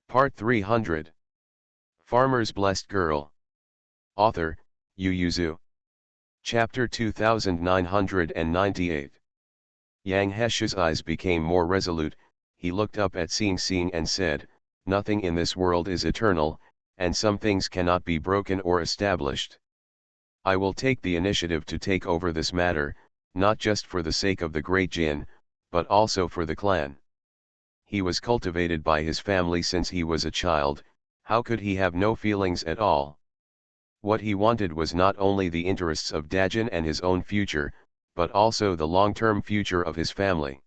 Part 300. Farmer's Blessed Girl. Author, Yu Yuzu. Chapter 2998. Yang Heshu's eyes became more resolute. He looked up at Xing Xing and said, "Nothing in this world is eternal, and some things cannot be broken or established. I will take the initiative to take over this matter, not just for the sake of the great Jin, but also for the clan." He was cultivated by his family since he was a child. How could he have no feelings at all? What he wanted was not only the interests of Dajin and his own future, but also the long-term future of his family.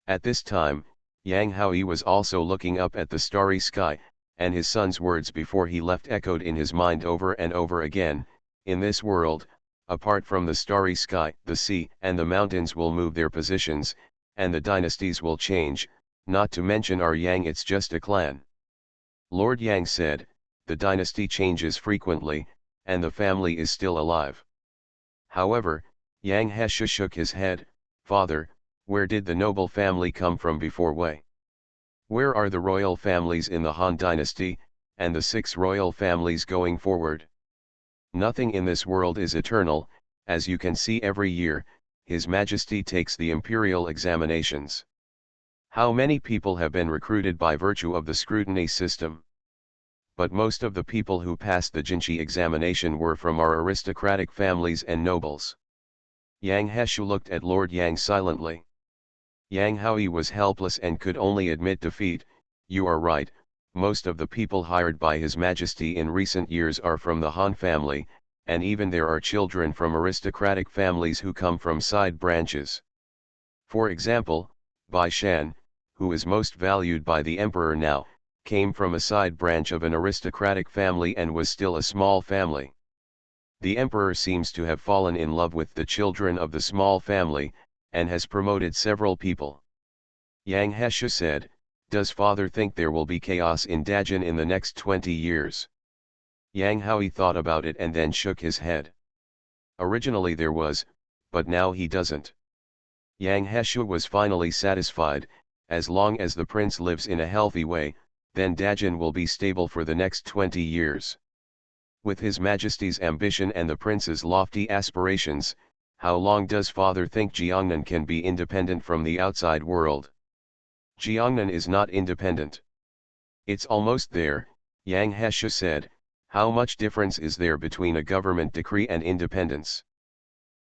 At this time, Yang Haoyi was also looking up at the starry sky, and his son's words before he left echoed in his mind over and over again. In this world, apart from the starry sky, the sea and the mountains will move their positions, and the dynasties will change, not to mention our Yang. It's just a clan. Lord Yang said, "The dynasty changes frequently, and the family is still alive." However, Yang Heshu shook his head. "Father, where did the noble family come from before Wei? Where are the royal families in the Han dynasty, and the 6 royal families going forward? Nothing in this world is eternal. As you can see, every year, His Majesty takes the imperial examinations. How many people have been recruited by virtue of the scrutiny system? But most of the people who passed the Jinchi examination were from our aristocratic families and nobles." Yang Heshu looked at Lord Yang silently. Yang Haoyi was helpless and could only admit defeat. "You are right, most of the people hired by His Majesty in recent years are from the Han family, and even there are children from aristocratic families who come from side branches. For example, Bai Shan, who is most valued by the emperor now, came from a side branch of an aristocratic family and was still a small family. The emperor seems to have fallen in love with the children of the small family, and has promoted several people." Yang Heshu said, "Does father think there will be chaos in Dajin in the next 20 years? Yang Haoyi thought about it and then shook his head. "Originally there was, but now he doesn't." Yang Heshu was finally satisfied. As long as the prince lives in a healthy way, then Dajin will be stable for the next 20 years. With His Majesty's ambition and the prince's lofty aspirations, how long does father think Jiangnan can be independent from the outside world? Jiangnan is not independent. It's almost there," Yang Heshu said. "How much difference is there between a government decree and independence?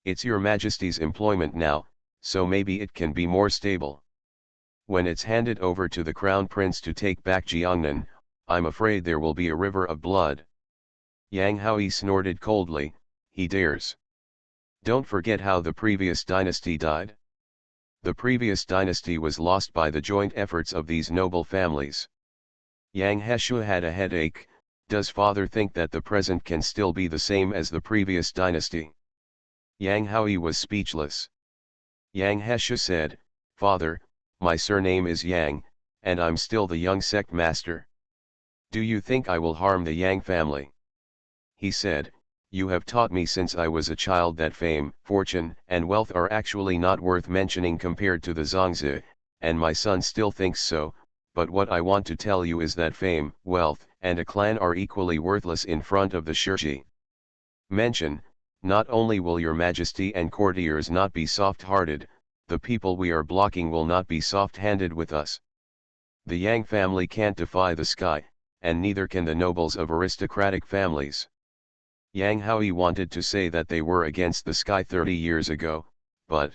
It's Your Majesty's employment now, so maybe it can be more stable. When it's handed over to the crown prince to take back Jiangnan, I'm afraid there will be a river of blood." Yang Haoyi snorted coldly. "He dares. Don't forget how the previous dynasty died. The previous dynasty was lost by the joint efforts of these noble families." Yang Heshu had a headache. "Does father think that the present can still be the same as the previous dynasty?" Yang Haoyi was speechless. Yang Heshu said, "Father, my surname is Yang, and I'm still the young sect master. Do you think I will harm the Yang family?" He said, "You have taught me since I was a child that fame, fortune, and wealth are actually not worth mentioning compared to the Zongzi, and my son still thinks so, but what I want to tell you is that fame, wealth, and a clan are equally worthless in front of the Shiji. Mention, not only will Your Majesty and courtiers not be soft-hearted, the people we are blocking will not be soft-handed with us. The Yang family can't defy the sky, and neither can the nobles of aristocratic families." Yang Haoyi wanted to say that they were against the sky 30 years ago, but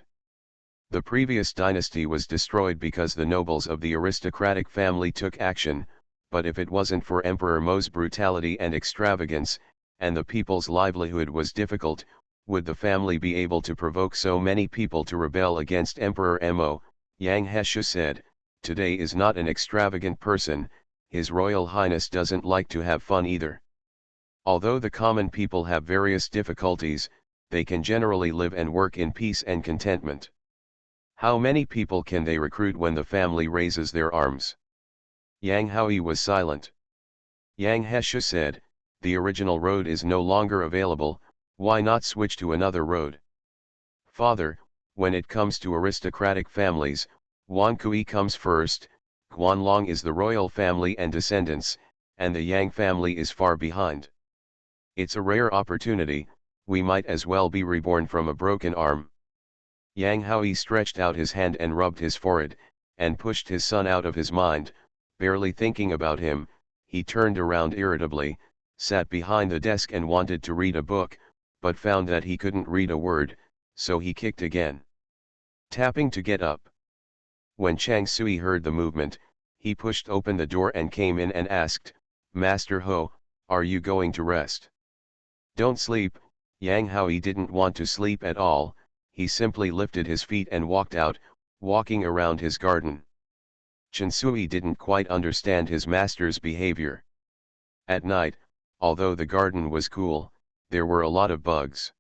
the previous dynasty was destroyed because the nobles of the aristocratic family took action. But if it wasn't for Emperor Mo's brutality and extravagance, and the people's livelihood was difficult, would the family be able to provoke so many people to rebel against Emperor Mo? Yang Heshu said, "Today is not an extravagant person. His Royal Highness doesn't like to have fun either. Although the common people have various difficulties, they can generally live and work in peace and contentment. How many people can they recruit when the family raises their arms?" Yang Haoyi was silent. Yang Heshu said, "The original road is no longer available. Why not switch to another road? Father, when it comes to aristocratic families, Wan Kui comes first, Guanlong is the royal family and descendants, and the Yang family is far behind. It's a rare opportunity, we might as well be reborn from a broken arm. Yang Haoyi stretched out his hand and rubbed his forehead, and pushed his son out of his mind. Barely thinking about him, he turned around irritably, sat behind the desk and wanted to read a book, but found that he couldn't read a word, so he kicked again, tapping to get up. When Chang Sui heard the movement, he pushed open the door and came in and asked, "Master Ho, are you going to rest?" "Don't sleep." Yang Haoyi didn't want to sleep at all, he simply lifted his feet and walked out, walking around his garden. Chen Sui didn't quite understand his master's behavior. At night, although the garden was cool, there were a lot of bugs.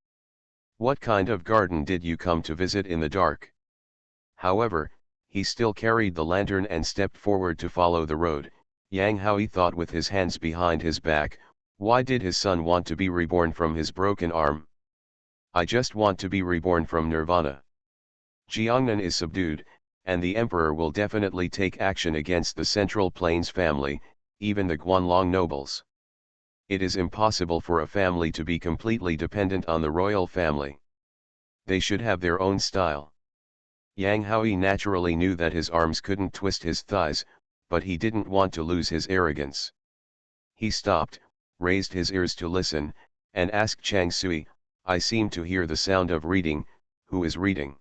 "What kind of garden did you come to visit in the dark?" However, he still carried the lantern and stepped forward to follow the road. Yang Haoyi thought with his hands behind his back, why did his son want to be reborn from his broken arm? "I just want to be reborn from nirvana." Jiangnan is subdued, and the emperor will definitely take action against the Central Plains family, even the Guanlong nobles. It is impossible for a family to be completely dependent on the royal family. They should have their own style. Yang Haoyi naturally knew that his arms couldn't twist his thighs, but he didn't want to lose his arrogance. He stopped, raised his ears to listen, and asked Chang Sui, "I seem to hear the sound of reading, who is reading?"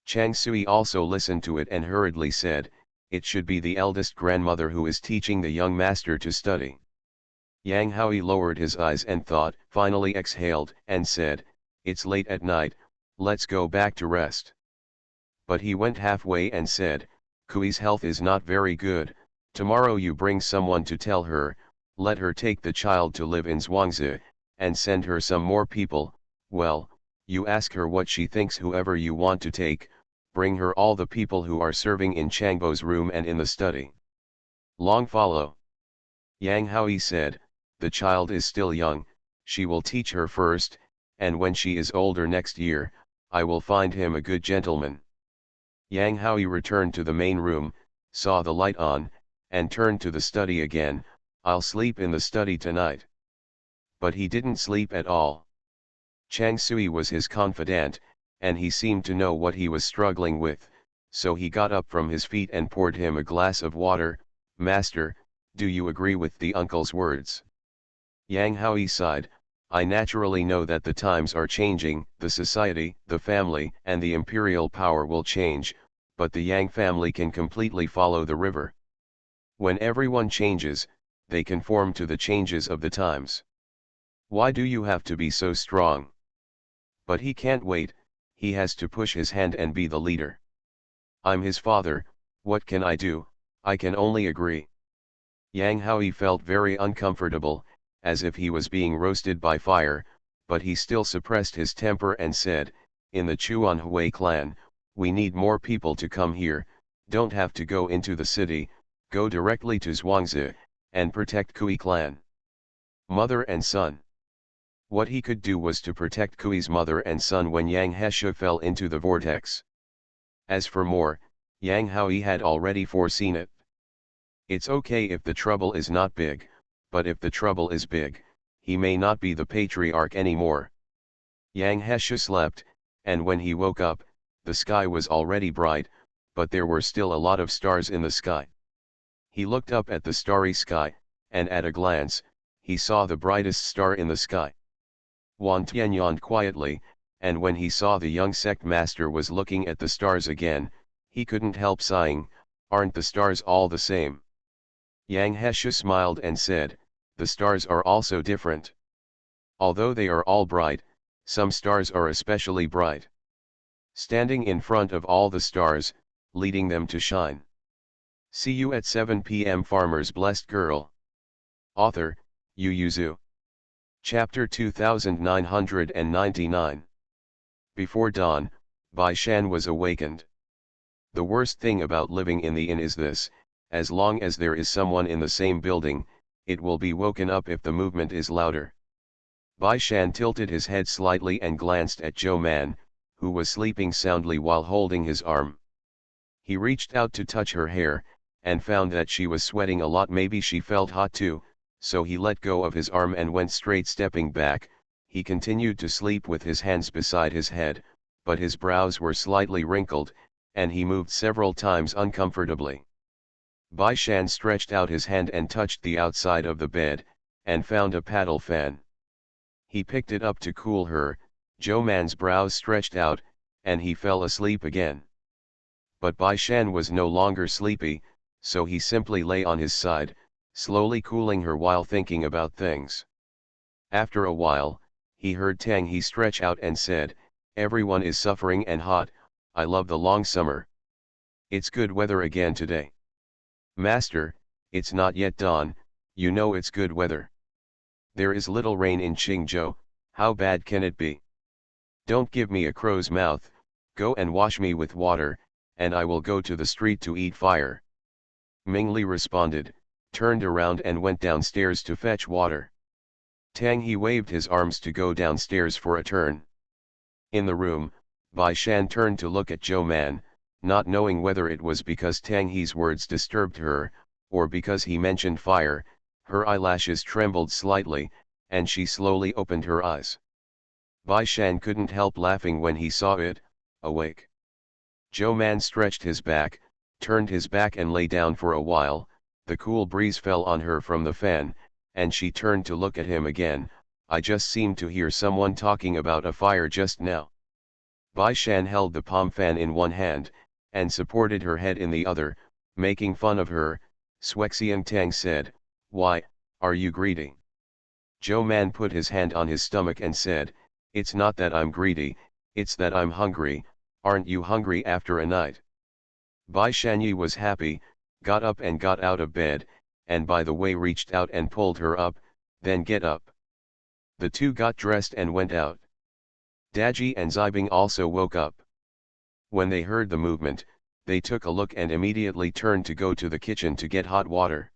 Chang Sui also listened to it and hurriedly said, "It should be the eldest grandmother who is teaching the young master to study." Yang Haoyi lowered his eyes and thought, finally exhaled, and said, "It's late at night, let's go back to rest." But he went halfway and said, "Kui's health is not very good, tomorrow you bring someone to tell her, let her take the child to live in Zhuangzi, and send her some more people, well, you ask her what she thinks whoever you want to take, bring her all the people who are serving in Changbo's room and in the study. Long follow." Yang Haoyi said, "The child is still young, she will teach her first, and when she is older next year, I will find him a good gentleman." Yang Haoyi returned to the main room, saw the light on, and turned to the study again, "I'll sleep in the study tonight." But he didn't sleep at all. Chang Sui was his confidant, and he seemed to know what he was struggling with, so he got up from his feet and poured him a glass of water. "Master, do you agree with the uncle's words?" Yang Haoyi sighed, "I naturally know that the times are changing, the society, the family, and the imperial power will change, but the Yang family can completely follow the river. When everyone changes, they conform to the changes of the times. Why do you have to be so strong?" But he can't wait, he has to push his hand and be the leader. "I'm his father, what can I do? I can only agree." Yang Haoyi felt very uncomfortable, as if he was being roasted by fire, but he still suppressed his temper and said, "In the Chuanhui clan, we need more people to come here, don't have to go into the city, go directly to Zhuangzi, and protect Kui clan." Mother and son. What he could do was to protect Kui's mother and son when Yang Hesha fell into the vortex. As for more, Yang Haoyi had already foreseen it. It's okay if the trouble is not big, but if the trouble is big, he may not be the patriarch anymore. Yang Hesha slept, and when he woke up, the sky was already bright, but there were still a lot of stars in the sky. He looked up at the starry sky, and at a glance, he saw the brightest star in the sky. Wan Tian yawned quietly, and when he saw the young sect master was looking at the stars again, he couldn't help sighing, "Aren't the stars all the same?" Yang Hesha smiled and said, "The stars are also different. Although they are all bright, some stars are especially bright. Standing in front of all the stars, leading them to shine." See you at 7 p.m. Farmer's Blessed Girl. Author, Yu Yuzu. Chapter 2999. Before dawn, Bai Shan was awakened. The worst thing about living in the inn is this: as long as there is someone in the same building, it will be woken up if the movement is louder. Bai Shan tilted his head slightly and glanced at Zhou Man, who was sleeping soundly while holding his arm. He reached out to touch her hair, and found that she was sweating a lot. Maybe she felt hot too, so he let go of his arm and went straight. Stepping back, he continued to sleep with his hands beside his head, but his brows were slightly wrinkled, and he moved several times uncomfortably. Bai Shan stretched out his hand and touched the outside of the bed, and found a paddle fan. He picked it up to cool her. Zhou Man's brows stretched out, and he fell asleep again. But Bai Shan was no longer sleepy, so he simply lay on his side, slowly cooling her while thinking about things. After a while, he heard Tang He stretch out and said, "Everyone is suffering and hot. I love the long summer. It's good weather again today." "Master, it's not yet dawn, you know it's good weather. There is little rain in Qingzhou, how bad can it be? Don't give me a crow's mouth, go and wash me with water, and I will go to the street to eat fire." Ming Li responded, turned around and went downstairs to fetch water. Tang He waved his arms to go downstairs for a turn. In the room, Bai Shan turned to look at Zhou Man, not knowing whether it was because Tang He's words disturbed her, or because he mentioned fire. Her eyelashes trembled slightly, and she slowly opened her eyes. Bai Shan couldn't help laughing when he saw it. Awake. Zhou Man stretched his back, turned his back and lay down for a while. The cool breeze fell on her from the fan, and she turned to look at him again. "I just seemed to hear someone talking about a fire just now." Bai Shan held the palm fan in one hand, and supported her head in the other, making fun of her. Shuexiang Tang said, "Why, are you greedy?" Zhou Man put his hand on his stomach and said, "It's not that I'm greedy, it's that I'm hungry. Aren't you hungry after a night?" Bai Shanyi was happy, got up and got out of bed, and by the way reached out and pulled her up. "Then get up." The two got dressed and went out. Daji and Zibing also woke up. When they heard the movement, they took a look and immediately turned to go to the kitchen to get hot water.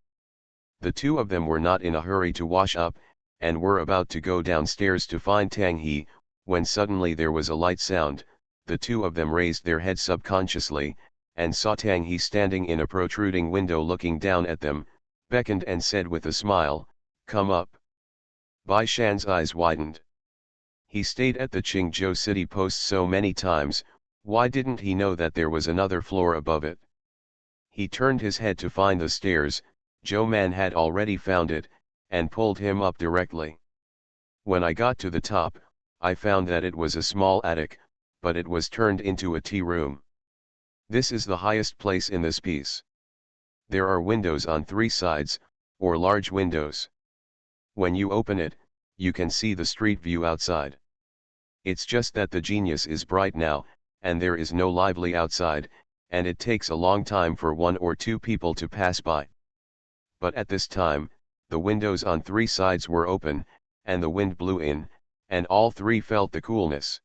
The two of them were not in a hurry to wash up, and were about to go downstairs to find Tang He, when suddenly there was a light sound. The two of them raised their heads subconsciously, and saw Tang He standing in a protruding window looking down at them, beckoned and said with a smile, "Come up." Bai Shan's eyes widened. He stayed at the Qingzhou city post so many times, why didn't he know that there was another floor above it? He turned his head to find the stairs. Zhou Man had already found it, and pulled him up directly. "When I got to the top, I found that it was a small attic, but it was turned into a tea room. This is the highest place in this piece. There are windows on three sides, or large windows. When you open it, you can see the street view outside. It's just that the genius is bright now, and there is no lively outside, and it takes a long time for one or two people to pass by. But at this time, the windows on three sides were open, and the wind blew in, and all three felt the coolness."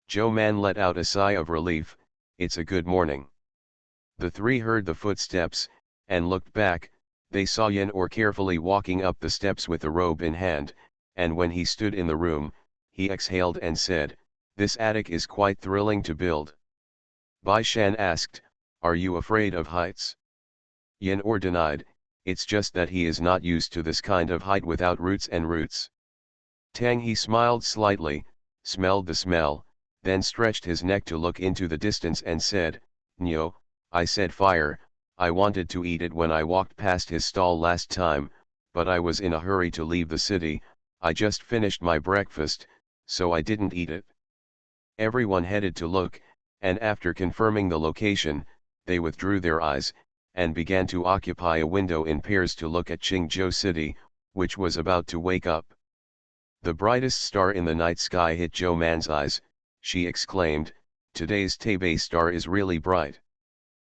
Zhou Man let out a sigh of relief. "It's a good morning." The three heard the footsteps, and looked back. They saw Yen Or carefully walking up the steps with a robe in hand, and when he stood in the room, he exhaled and said, "This attic is quite thrilling to build." Bai Shan asked, "Are you afraid of heights?" Yen Or denied, "It's just that he is not used to this kind of height without roots and roots." Tang He smiled slightly, smelled the smell, then stretched his neck to look into the distance and said, "Nyo, I said fire. I wanted to eat it when I walked past his stall last time, but I was in a hurry to leave the city. I just finished my breakfast, so I didn't eat it." Everyone headed to look, and after confirming the location, they withdrew their eyes, and began to occupy a window in pairs to look at Qingzhou city, which was about to wake up. The brightest star in the night sky hit Zhou Man's eyes. She exclaimed, "Today's Taipei star is really bright."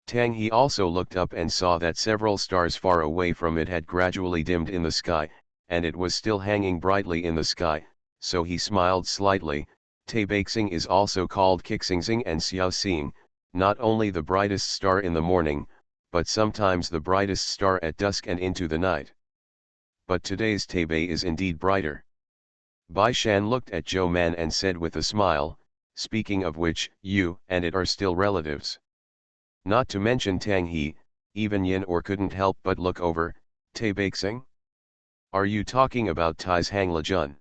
Tang He also looked up and saw that several stars far away from it had gradually dimmed in the sky, and it was still hanging brightly in the sky, so he smiled slightly. Taibeixing is also called Kixingxing and Xiaoxing, not only the brightest star in the morning, but sometimes the brightest star at dusk and into the night. But today's Taipei is indeed brighter. Bai Shan looked at Zhou Man and said with a smile, "Speaking of which, you and it are still relatives. Not to mention Tang He, Even Yin or couldn't help but look over. "Tai Beixing? Are you talking about Tai's Hang Lejun?"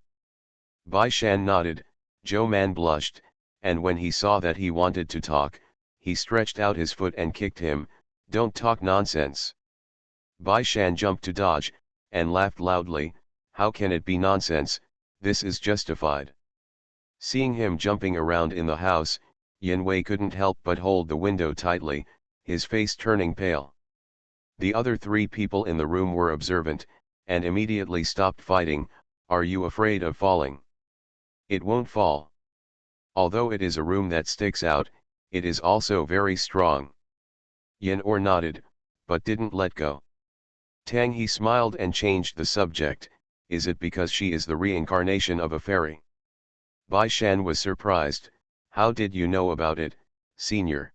Bai Shan nodded. Zhou Man blushed, and when he saw that he wanted to talk, he stretched out his foot and kicked him. "Don't talk nonsense." Bai Shan jumped to dodge, and laughed loudly. "How can it be nonsense? This is justified." Seeing him jumping around in the house, Yin Wei couldn't help but hold the window tightly, his face turning pale. The other 3 people in the room were observant, and immediately stopped fighting. "Are you afraid of falling?" "It won't fall. Although it is a room that sticks out, it is also very strong." Yin Or nodded, but didn't let go. Tang He smiled and changed the subject. "Is it because she is the reincarnation of a fairy?" Bai Shan was surprised. "How did you know about it, senior?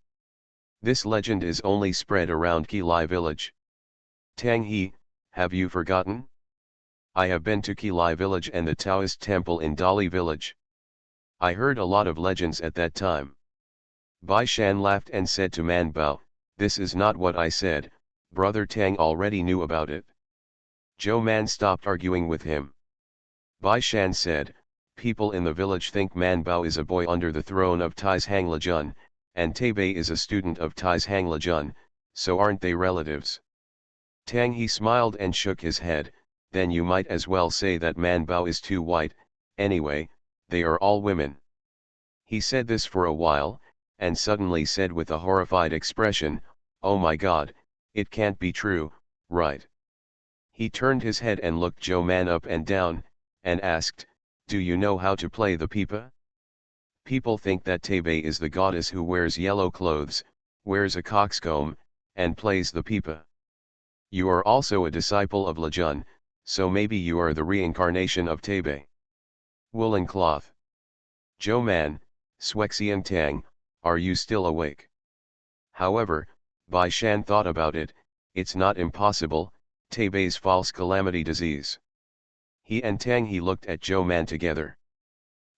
This legend is only spread around Qilai village." "Tang He, have you forgotten? I have been to Qilai village and the Taoist temple in Dali village. I heard a lot of legends at that time." Bai Shan laughed and said to Man Bao, "This is not what I said, brother Tang already knew about it." Zhou Man stopped arguing with him. Bai Shan said, "People in the village think Man Bao is a boy under the throne of Tai's Hang Lejun, and Taibei is a student of Tai's Hang Lejun, so aren't they relatives?" Tang He smiled and shook his head. "Then you might as well say that Man Bao is too white. Anyway, they are all women." He said this for a while, and suddenly said with a horrified expression, "Oh my God, it can't be true, right?" He turned his head and looked Zhou Man up and down, and asked, "Do you know how to play the pipa?" People think that Taibei is the goddess who wears yellow clothes, wears a coxcomb, and plays the pipa. You are also a disciple of Lejun, so maybe you are the reincarnation of Taibei. Woolen cloth. Zhou Man, Shuexian Tang, are you still awake? However, Bai Shan thought about it. It's not impossible, Taibei's false calamity disease. He and Tang He looked at Zhou Man together.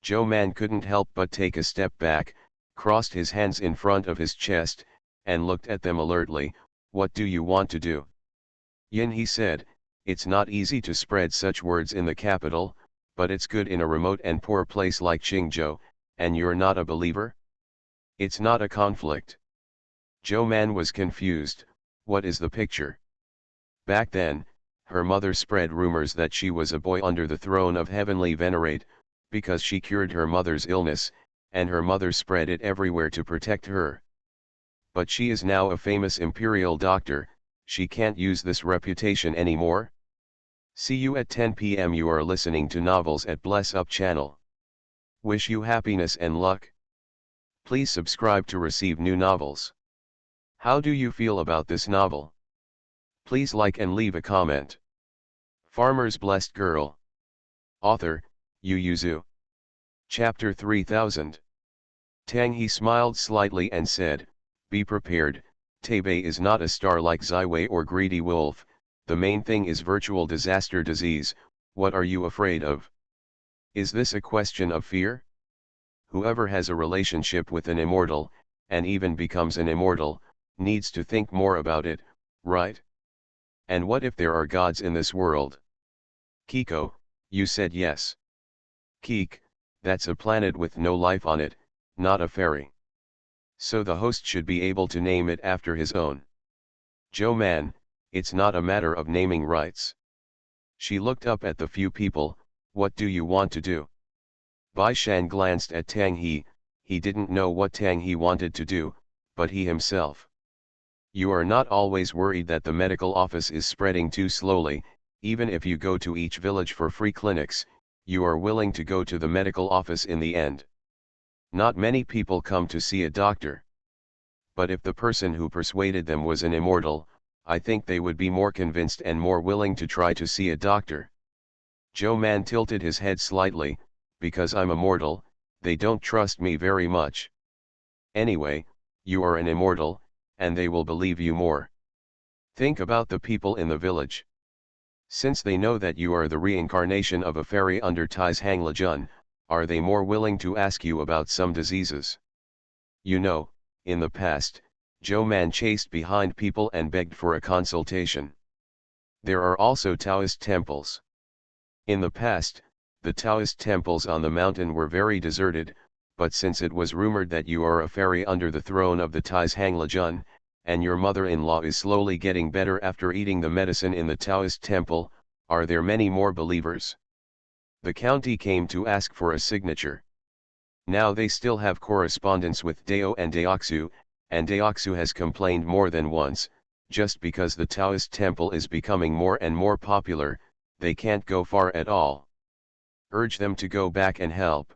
Zhou Man couldn't help but take a step back, crossed his hands in front of his chest, and looked at them alertly. "What do you want to do?" "Yin," he said, "it's not easy to spread such words in the capital, but it's good in a remote and poor place like Qingzhou, and you're not a believer? It's not a conflict." Zhou Man was confused. "What is the picture?" Back then, her mother spread rumors that she was a boy under the throne of heavenly venerate, because she cured her mother's illness, and her mother spread it everywhere to protect her. But she is now a famous imperial doctor, she can't use this reputation anymore. See you at 10 p.m. You are listening to Novels at Bless Up channel. Wish you happiness and luck. Please subscribe to receive new novels. How do you feel about this novel? Please like and leave a comment. Farmer's Blessed Girl. Author, Yu Yuzu. Chapter 3000. Tang He smiled slightly and said, "Be prepared, Taibei is not a star like Ziwei or Greedy Wolf, the main thing is virtual disaster disease. What are you afraid of? Is this a question of fear? Whoever has a relationship with an immortal, and even becomes an immortal, needs to think more about it, right? And what if there are gods in this world?" "Kiko, you said yes." "Keek, that's a planet with no life on it, not a fairy. So the host should be able to name it after his own." "Zhou Man, it's not a matter of naming rights." She looked up at the few people. "What do you want to do?" Bai Shan glanced at Tang He. He didn't know what Tang He wanted to do, but he himself. "You are not always worried that the medical office is spreading too slowly. Even if you go to each village for free clinics, you are willing to go to the medical office in the end. Not many people come to see a doctor. But if the person who persuaded them was an immortal, I think they would be more convinced and more willing to try to see a doctor." Zhou Man tilted his head slightly. "Because I'm immortal, they don't trust me very much. Anyway, you are an immortal, and they will believe you more. Think about the people in the village. Since they know that you are the reincarnation of a fairy under Tai's Hang Lejun, are they more willing to ask you about some diseases? You know, in the past, Zhou Man chased behind people and begged for a consultation. There are also Taoist temples. In the past, the Taoist temples on the mountain were very deserted, but since it was rumored that you are a fairy under the throne of the Tais Hanglajun, and your mother-in-law is slowly getting better after eating the medicine in the Taoist temple, are there many more believers? The county came to ask for a signature. Now they still have correspondence with Dao and Daoxu, and Daoxu has complained more than once, just because the Taoist temple is becoming more and more popular, they can't go far at all. Urge them to go back and help.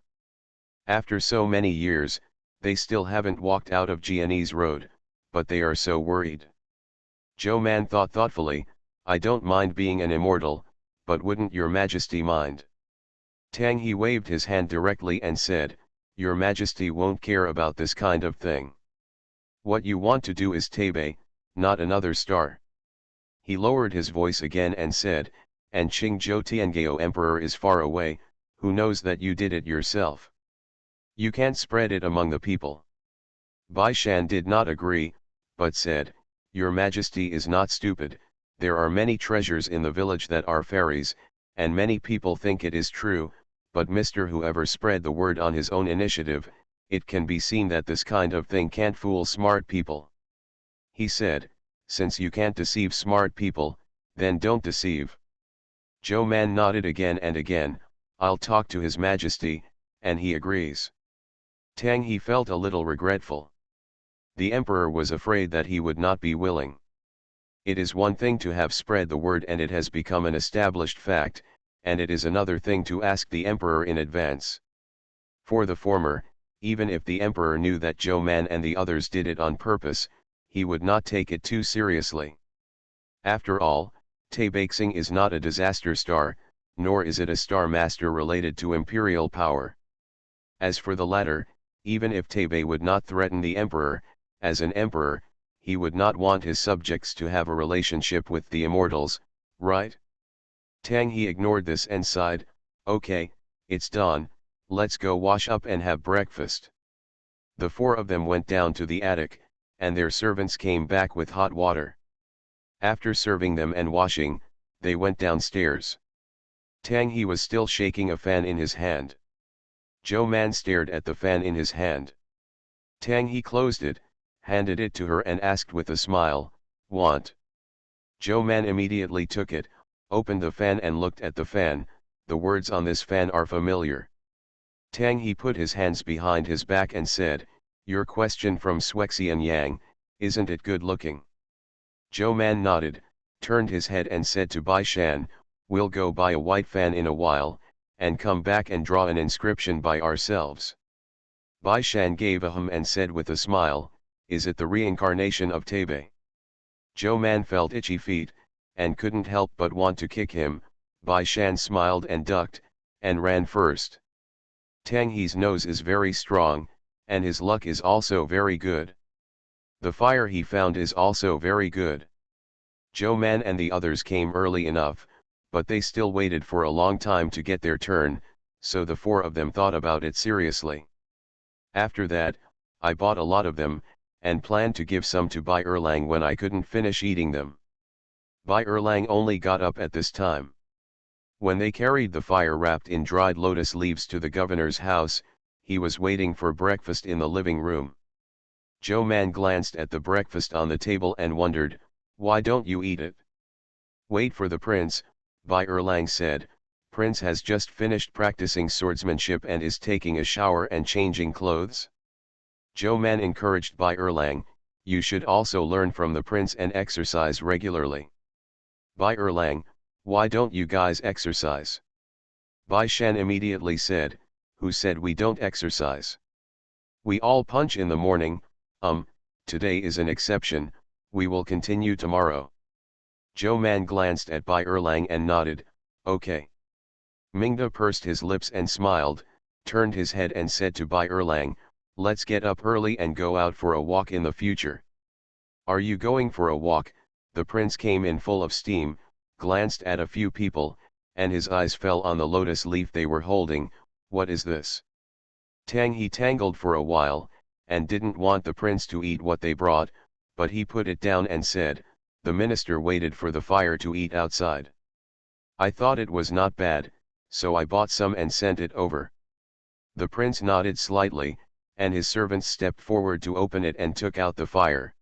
After so many years, they still haven't walked out of Jianese Road, but they are so worried. Zhou Man thought thoughtfully, I don't mind being an immortal, but wouldn't your majesty mind? Tang He waved his hand directly and said, Your majesty won't care about this kind of thing. What you want to do is Taipei, not another star. He lowered his voice again and said, and Qingzhou Tiangao Emperor is far away, who knows that you did it yourself? You can't spread it among the people. Bai Shan did not agree, but said, Your majesty is not stupid, there are many treasures in the village that are fairies, and many people think it is true, but Mr. Whoever spread the word on his own initiative, it can be seen that this kind of thing can't fool smart people. He said, Since you can't deceive smart people, then don't deceive. Zhou Man nodded again and again, I'll talk to His Majesty, and he agrees. Tang He felt a little regretful. The emperor was afraid that he would not be willing. It is one thing to have spread the word and it has become an established fact, and it is another thing to ask the emperor in advance. For the former, even if the emperor knew that Zhou Man and the others did it on purpose, he would not take it too seriously. After all, Taibeixing is not a disaster star, nor is it a star master related to imperial power. As for the latter, even if Taipei would not threaten the emperor, as an emperor, he would not want his subjects to have a relationship with the immortals, right? Tang He ignored this and sighed, Okay, it's dawn, let's go wash up and have breakfast. The four of them went down to the attic, and their servants came back with hot water. After serving them and washing, they went downstairs. Tang He was still shaking a fan in his hand. Zhou Man stared at the fan in his hand. Tang He closed it, handed it to her and asked with a smile, Want? Zhou Man immediately took it, opened the fan and looked at the fan, the words on this fan are familiar. Tang He put his hands behind his back and said, Your question from Shuexian Yang, isn't it good looking? Zhou Man nodded, turned his head and said to Bai Shan, We'll go buy a white fan in a while, and come back and draw an inscription by ourselves. Bai Shan gave a hum and said with a smile, Is it the reincarnation of Taipei? Zhou Man felt itchy feet, and couldn't help but want to kick him. Bai Shan smiled and ducked, and ran first. Tang He's nose is very strong, and his luck is also very good. The fire he found is also very good. Zhou Man and the others came early enough, but they still waited for a long time to get their turn, so the four of them thought about it seriously. After that, I bought a lot of them, and planned to give some to Bai Erlang when I couldn't finish eating them. Bai Erlang only got up at this time. When they carried the fire wrapped in dried lotus leaves to the governor's house, he was waiting for breakfast in the living room. Zhou Man glanced at the breakfast on the table and wondered, Why don't you eat it? Wait for the prince, Bai Erlang said. Prince has just finished practicing swordsmanship and is taking a shower and changing clothes. Zhou Man encouraged Bai Erlang, You should also learn from the prince and exercise regularly. Bai Erlang, why don't you guys exercise? Bai Shan immediately said, Who said we don't exercise? We all punch in the morning, today is an exception, we will continue tomorrow. Zhou Man glanced at Bai Erlang and nodded, Okay. Mingda pursed his lips and smiled, turned his head and said to Bai Erlang, Let's get up early and go out for a walk in the future. Are you going for a walk? The prince came in full of steam, glanced at a few people, and his eyes fell on the lotus leaf they were holding. What is this? Tang He tangled for a while, and didn't want the prince to eat what they brought, but he put it down and said, "The minister waited for the fire to eat outside. I thought it was not bad, so I bought some and sent it over." The prince nodded slightly, and his servants stepped forward to open it and took out the fire.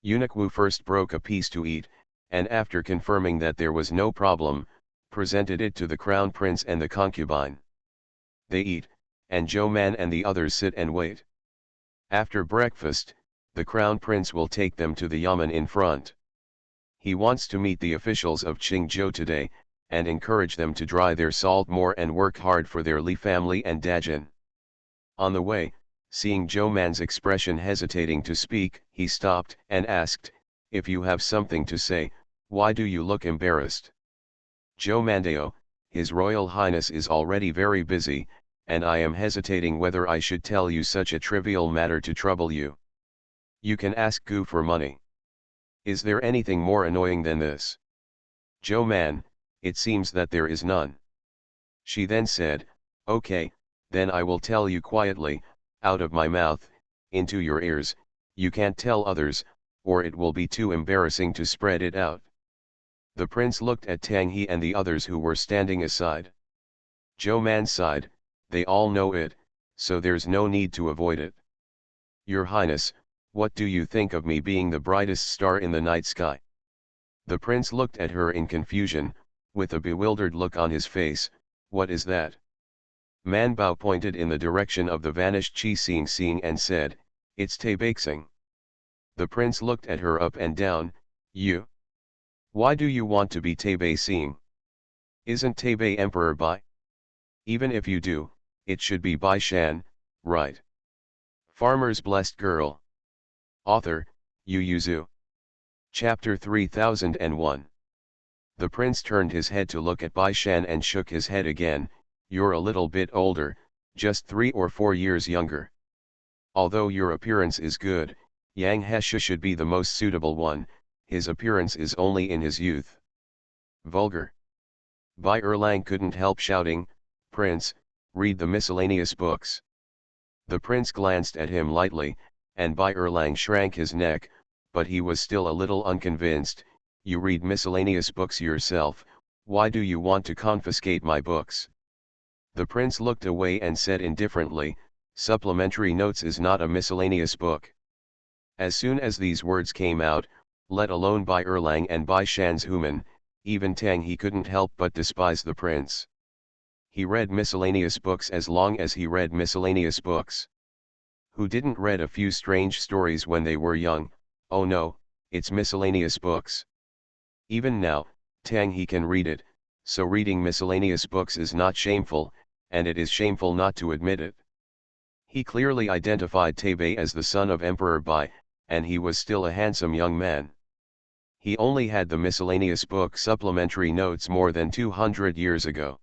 Eunuch Wu first broke a piece to eat, and after confirming that there was no problem, presented it to the crown prince and the concubine. They eat, and Zhou Man and the others sit and wait. After breakfast, the crown prince will take them to the yamen in front. He wants to meet the officials of Qingzhou today, and encourage them to dry their salt more and work hard for their Li family and Dajin. On the way, seeing Zhou Man's expression hesitating to speak, he stopped and asked, "If you have something to say, why do you look embarrassed?" "Zhou Mandao, His Royal Highness is already very busy, and I am hesitating whether I should tell you such a trivial matter to trouble you. You can ask Gu for money. Is there anything more annoying than this?" "Zhou Man, it seems that there is none." She then said, "Okay, then I will tell you quietly, out of my mouth, into your ears. You can't tell others, or it will be too embarrassing to spread it out." The prince looked at Tang He and the others who were standing aside. Zhou Man sighed, "They all know it, so there's no need to avoid it." "Your Highness, what do you think of me being the brightest star in the night sky?" The prince looked at her in confusion, with a bewildered look on his face. "What is that?" Man Bao pointed in the direction of the vanished Qi Xing and said, "It's Tabaxing." The prince looked at her up and down. "You? Why do you want to be Tabaxing? Isn't Tabe Emperor Bai? Even if you do, it should be Bai Shan, right?" Farmer's Blessed Girl. Author, Yu Yuzu. Chapter 3001. The prince turned his head to look at Bai Shan and shook his head again. "You're a little bit older, just 3 or 4 years younger. Although your appearance is good, Yang Hesha should be the most suitable one. His appearance is only in his youth." Vulgar. Bai Erlang couldn't help shouting, "Prince, read the miscellaneous books." The prince glanced at him lightly, and Bai Erlang shrank his neck, but he was still a little unconvinced. "You read miscellaneous books yourself, why do you want to confiscate my books?" The prince looked away and said indifferently, "Supplementary notes is not a miscellaneous book." As soon as these words came out, let alone Bai Erlang and Bai Shan's human, even Tang He couldn't help but despise the prince. He read miscellaneous books as long as he read miscellaneous books. Who didn't read a few strange stories when they were young? Oh no, it's miscellaneous books. Even now, Tang He can read it, so reading miscellaneous books is not shameful, and it is shameful not to admit it. He clearly identified Tabe as the son of Emperor Bai, and he was still a handsome young man. He only had the miscellaneous book supplementary notes more than 200 years ago.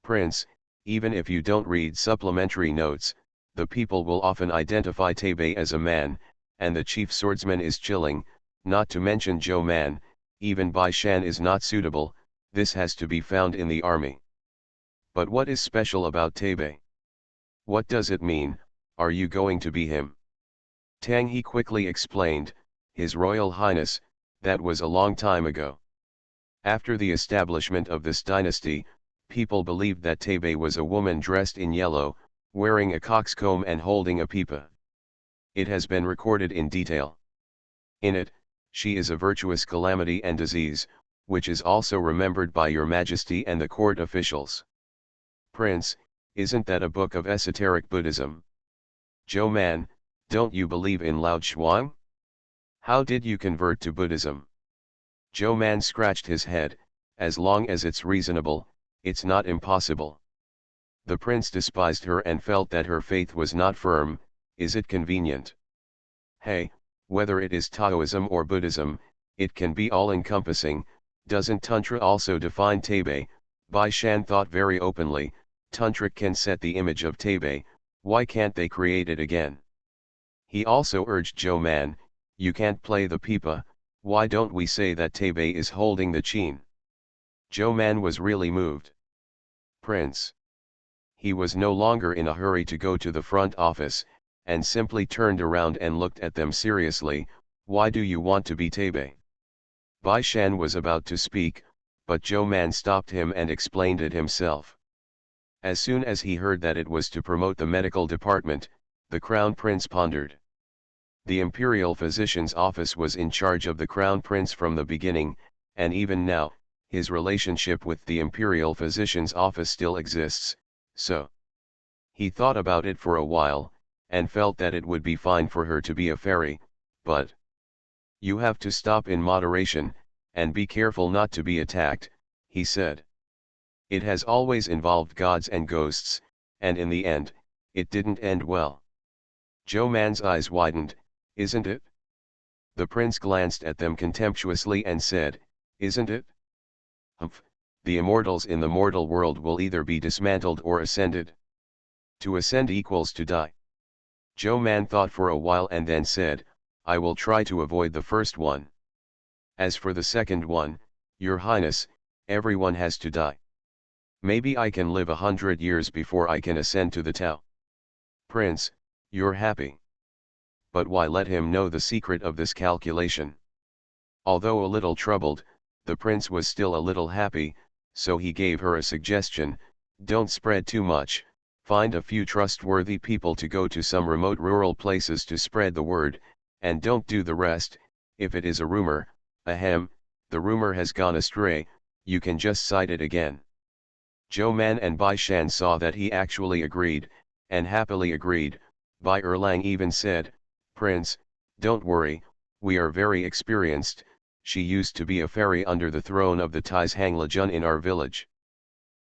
"Prince, even if you don't read supplementary notes, the people will often identify Tabe as a man, and the chief swordsman is chilling, not to mention Zhou Man. Even Bai Shan is not suitable, this has to be found in the army." "But what is special about Tabe? What does it mean? Are you going to be him?" Tang He quickly explained, "His Royal Highness, that was a long time ago. After the establishment of this dynasty, people believed that Tabe was a woman dressed in yellow, wearing a coxcomb and holding a pipa. It has been recorded in detail. In it, she is a virtuous calamity and disease, which is also remembered by your majesty and the court officials." "Prince, isn't that a book of esoteric Buddhism?" "Zhou Man, don't you believe in Lao Shuang? How did you convert to Buddhism?" Zhou Man scratched his head. "As long as it's reasonable, it's not impossible." The prince despised her and felt that her faith was not firm. "Is it convenient?" "Hey, whether it is Taoism or Buddhism, it can be all-encompassing. Doesn't Tantra also define Tabe?" Bai Shan thought very openly, "Tantric can set the image of Tabe, why can't they create it again?" He also urged Zhou Man, "You can't play the pipa, why don't we say that Tabe is holding the chin?" Zhou Man was really moved. "Prince." He was no longer in a hurry to go to the front office, and simply turned around and looked at them seriously. Why do you want to be Taipei? Bai Shan was about to speak, but Zhou Man stopped him and explained it himself. As soon as he heard that it was to promote the medical department, the Crown Prince pondered. The Imperial Physician's office was in charge of the Crown Prince from the beginning, and even now, his relationship with the Imperial Physician's office still exists, so. He thought about it for a while, and felt that it would be fine for her to be a fairy, but you have to stop in moderation, and be careful not to be attacked, he said. It has always involved gods and ghosts, and in the end, it didn't end well. Zhou Man's eyes widened, isn't it? The prince glanced at them contemptuously and said, isn't it? Humph, the immortals in the mortal world will either be dismantled or ascended. To ascend equals to die. Zhou Man thought for a while and then said, I will try to avoid the first one. As for the second one, Your Highness, everyone has to die. Maybe I can live 100 years before I can ascend to the Tao. Prince, you're happy. But why let him know the secret of this calculation? Although a little troubled, the prince was still a little happy, so he gave her a suggestion, don't spread too much, find a few trustworthy people to go to some remote rural places to spread the word, and don't do the rest. If it is a rumor, ahem, the rumor has gone astray, you can just cite it again. Zhou Man and Bai Shan saw that he actually agreed, and happily agreed. Bai Erlang even said, Prince, don't worry, we are very experienced, she used to be a fairy under the throne of the Tais Hang Lejun in our village.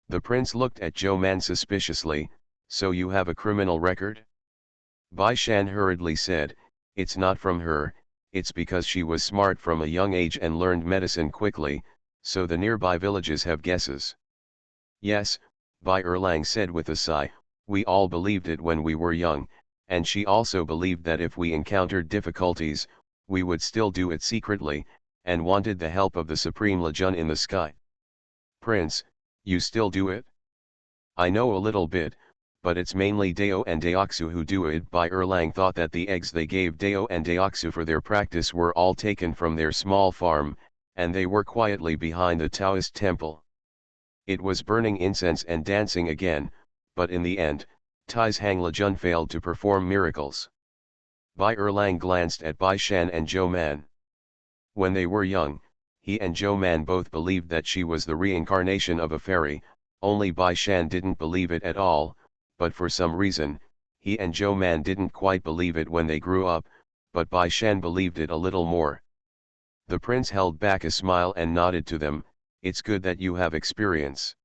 The prince looked at Zhou Man suspiciously, so you have a criminal record? Bai Shan hurriedly said, it's not from her, it's because she was smart from a young age and learned medicine quickly, so the nearby villages have guesses. Yes, Bai Erlang said with a sigh, we all believed it when we were young, and she also believed that if we encountered difficulties, we would still do it secretly, and wanted the help of the Supreme Lejun in the sky. Prince, you still do it? I know a little bit, but it's mainly Dao and Daoxu who do it. Bai Erlang thought that the eggs they gave Dao and Daoxu for their practice were all taken from their small farm, and they were quietly behind the Taoist temple. It was burning incense and dancing again, but in the end, Tais Hang Lejun failed to perform miracles. Bai Erlang glanced at Bai Shan and Zhou Man. When they were young, he and Zhou Man both believed that she was the reincarnation of a fairy, only Bai Shan didn't believe it at all, but for some reason, he and Zhou Man didn't quite believe it when they grew up, but Bai Shan believed it a little more. The prince held back a smile and nodded to them, it's good that you have experience.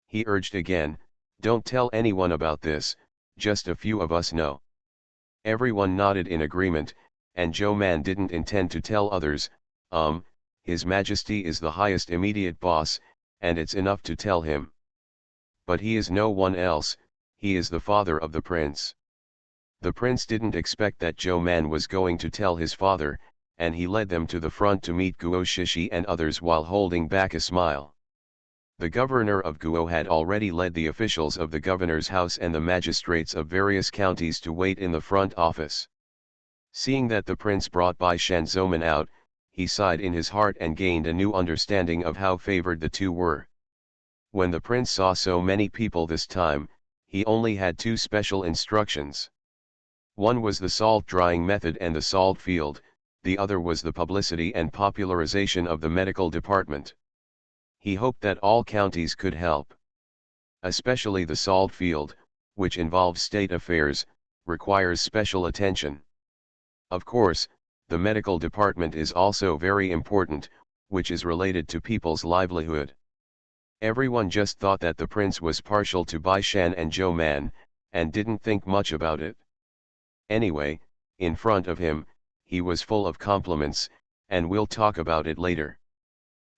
He urged again, don't tell anyone about this, just a few of us know. Everyone nodded in agreement, and Zhou Man didn't intend to tell others, His Majesty is the highest immediate boss, and it's enough to tell him. But he is no one else, he is the father of the prince. The prince didn't expect that Zhou Man was going to tell his father, and he led them to the front to meet Guo Shishi and others while holding back a smile. The governor of Guo had already led the officials of the governor's house and the magistrates of various counties to wait in the front office. Seeing that the prince brought Bai Shan Zouman out, he sighed in his heart and gained a new understanding of how favored the two were. When the prince saw so many people this time, he only had two special instructions. One was the salt drying method and the salt field, the other was the publicity and popularization of the medical department. He hoped that all counties could help. Especially the salt field, which involves state affairs, requires special attention. Of course, the medical department is also very important, which is related to people's livelihood. Everyone just thought that the prince was partial to Bai Shan and Zhou Man, and didn't think much about it. Anyway, in front of him, he was full of compliments, and we'll talk about it later.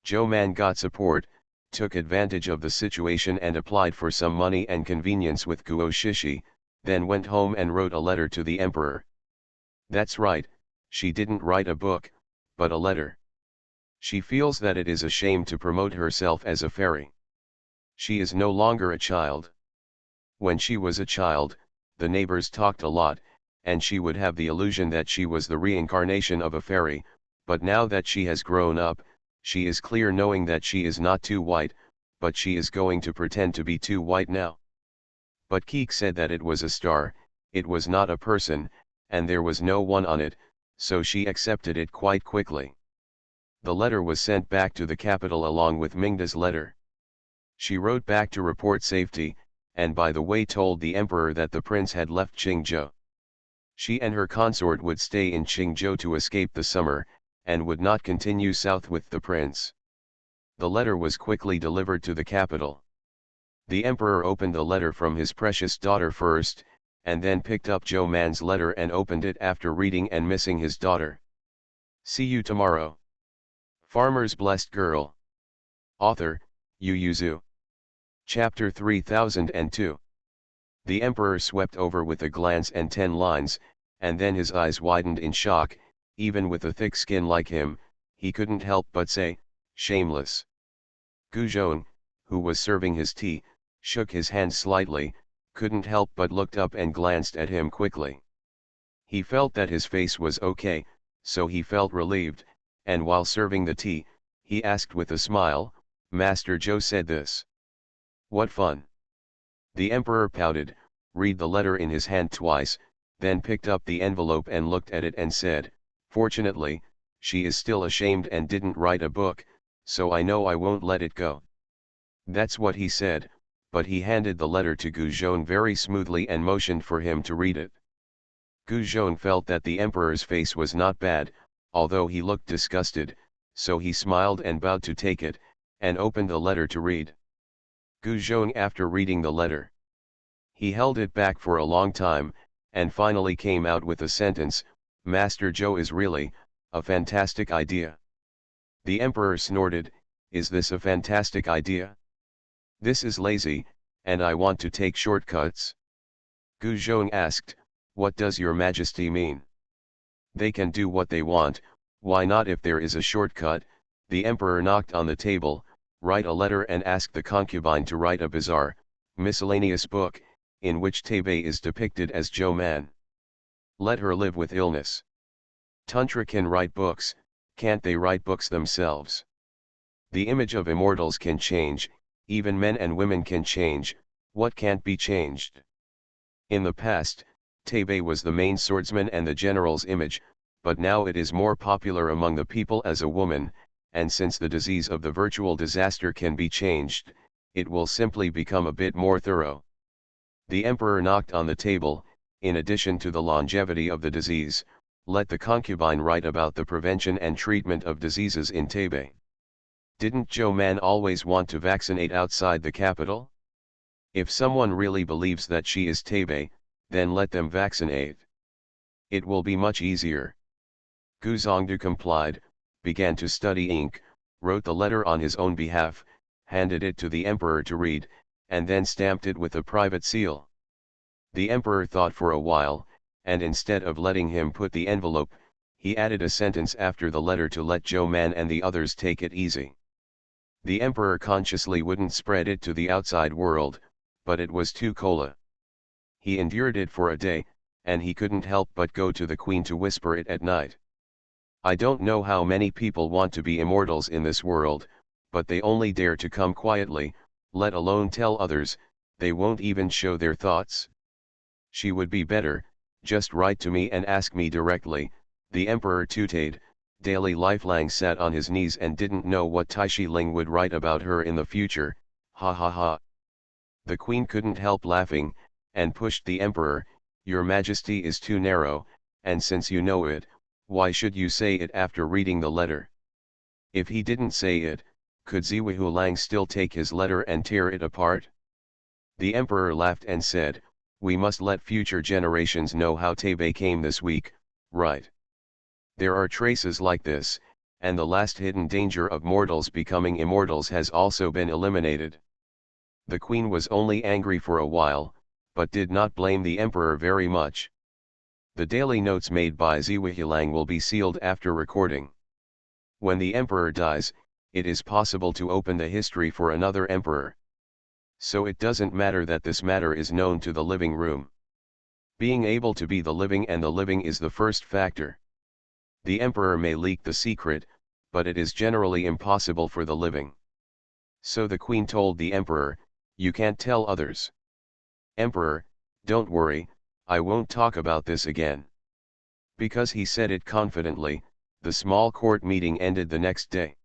Zhou Man got support, took advantage of the situation and applied for some money and convenience with Guo Shishi, then went home and wrote a letter to the emperor. That's right, she didn't write a book, but a letter. She feels that it is a shame to promote herself as a fairy. She is no longer a child. When she was a child, the neighbors talked a lot, and she would have the illusion that she was the reincarnation of a fairy, but now that she has grown up, she is clear knowing that she is not too white, but she is going to pretend to be too white now. But Keek said that it was a star, it was not a person, and there was no one on it, so she accepted it quite quickly. The letter was sent back to the capital along with Mingda's letter. She wrote back to report safety, and by the way told the emperor that the prince had left Qingzhou. She and her consort would stay in Qingzhou to escape the summer, and would not continue south with the prince. The letter was quickly delivered to the capital. The emperor opened the letter from his precious daughter first, and then picked up Zhou Man's letter and opened it after reading and missing his daughter. See you tomorrow. Farmer's Blessed Girl. Author, Yu Yuzu. Chapter 3002. The emperor swept over with a glance and 10 lines, and then his eyes widened in shock. Even with a thick skin like him, he couldn't help but say, shameless. Gu Zhong, who was serving his tea, shook his hand slightly, couldn't help but looked up and glanced at him quickly. He felt that his face was okay, so he felt relieved, and while serving the tea, he asked with a smile, Master Zhou said this. What fun. The emperor pouted, read the letter in his hand twice, then picked up the envelope and looked at it and said, fortunately, she is still ashamed and didn't write a book, so I know I won't let it go. That's what he said, but he handed the letter to Gu Zhong very smoothly and motioned for him to read it. Gu Zhong felt that the emperor's face was not bad, although he looked disgusted, so he smiled and bowed to take it, and opened the letter to read. Gu Zhong after reading the letter. He held it back for a long time, and finally came out with a sentence, Master Zhou is really, a fantastic idea. The emperor snorted, is this a fantastic idea? This is lazy, and I want to take shortcuts. Gu Zhong asked, what does your majesty mean? They can do what they want, why not if there is a shortcut? The emperor knocked on the table, write a letter and ask the concubine to write a bizarre, miscellaneous book, in which Taibei is depicted as Zhou Man. Let her live with illness. Tantra can write books, can't they write books themselves? The image of immortals can change, even men and women can change, what can't be changed? In the past, Taibei was the main swordsman and the general's image, but now it is more popular among the people as a woman, and since the disease of the virtual disaster can be changed, it will simply become a bit more thorough. The emperor knocked on the table, in addition to the longevity of the disease, let the concubine write about the prevention and treatment of diseases in Taibei. Didn't Zhou Man always want to vaccinate outside the capital? If someone really believes that she is Taibei, then let them vaccinate. It will be much easier. Gu Zongdu complied, began to study ink, wrote the letter on his own behalf, handed it to the emperor to read, and then stamped it with a private seal. The emperor thought for a while, and instead of letting him put the envelope, he added a sentence after the letter to let Zhou Man and the others take it easy. The emperor consciously wouldn't spread it to the outside world, but it was too cola. He endured it for a day, and he couldn't help but go to the queen to whisper it at night. I don't know how many people want to be immortals in this world, but they only dare to come quietly, let alone tell others, they won't even show their thoughts. She would be better, just write to me and ask me directly, the emperor tooted. Daily Lifelang sat on his knees and didn't know what Taishi Ling would write about her in the future, ha ha ha. The queen couldn't help laughing, and pushed the emperor, your majesty is too narrow, and since you know it, why should you say it after reading the letter? If he didn't say it, could Ziwihu Lang still take his letter and tear it apart? The emperor laughed and said, we must let future generations know how Taibei came this week, right? There are traces like this, and the last hidden danger of mortals becoming immortals has also been eliminated. The queen was only angry for a while, but did not blame the emperor very much. The daily notes made by Ziwihilang will be sealed after recording. When the emperor dies, it is possible to open the history for another emperor. So it doesn't matter that this matter is known to the living room. Being able to be the living and the living is the first factor. The emperor may leak the secret, but it is generally impossible for the living. So the queen told the emperor, "You can't tell others." "Emperor, don't worry, I won't talk about this again." Because he said it confidently, the small court meeting ended the next day.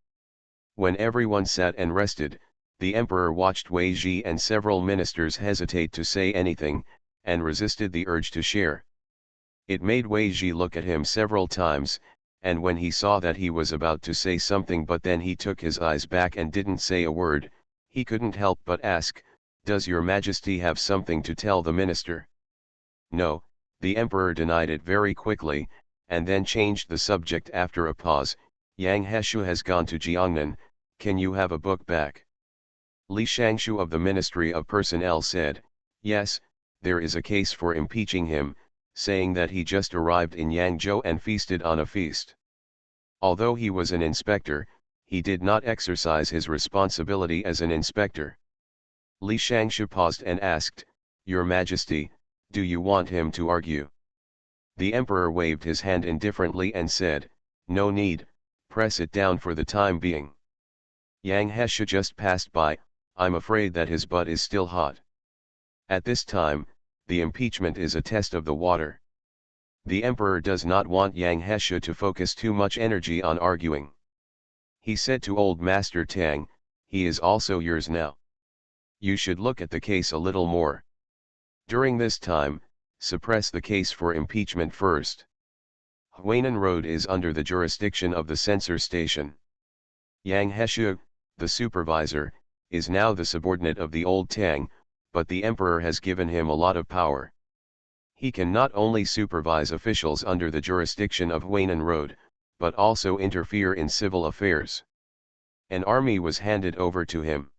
When everyone sat and rested, the emperor watched Wei Ji and several ministers hesitate to say anything, and resisted the urge to share. It made Wei Ji look at him several times, and when he saw that he was about to say something but then he took his eyes back and didn't say a word, he couldn't help but ask, "Does your majesty have something to tell the minister?" "No," the emperor denied it very quickly, and then changed the subject after a pause. "Yang Heshu has gone to Jiangnan, can you have a book back?" Li Shangshu of the Ministry of Personnel said, "Yes, there is a case for impeaching him, saying that he just arrived in Yangzhou and feasted on a feast. Although he was an inspector, he did not exercise his responsibility as an inspector." Li Shangshu paused and asked, "Your Majesty, do you want him to argue?" The emperor waved his hand indifferently and said, "No need, press it down for the time being. Yang Heshu just passed by, I'm afraid that his butt is still hot." At this time, the impeachment is a test of the water. The emperor does not want Yang Heshu to focus too much energy on arguing. He said to old Master Tang, "He is also yours now. You should look at the case a little more. During this time, suppress the case for impeachment first." Huainan Road is under the jurisdiction of the censor station. Yang Heshu, the supervisor, is now the subordinate of the old Tang, but the emperor has given him a lot of power. He can not only supervise officials under the jurisdiction of Huainan Road, but also interfere in civil affairs. An army was handed over to him.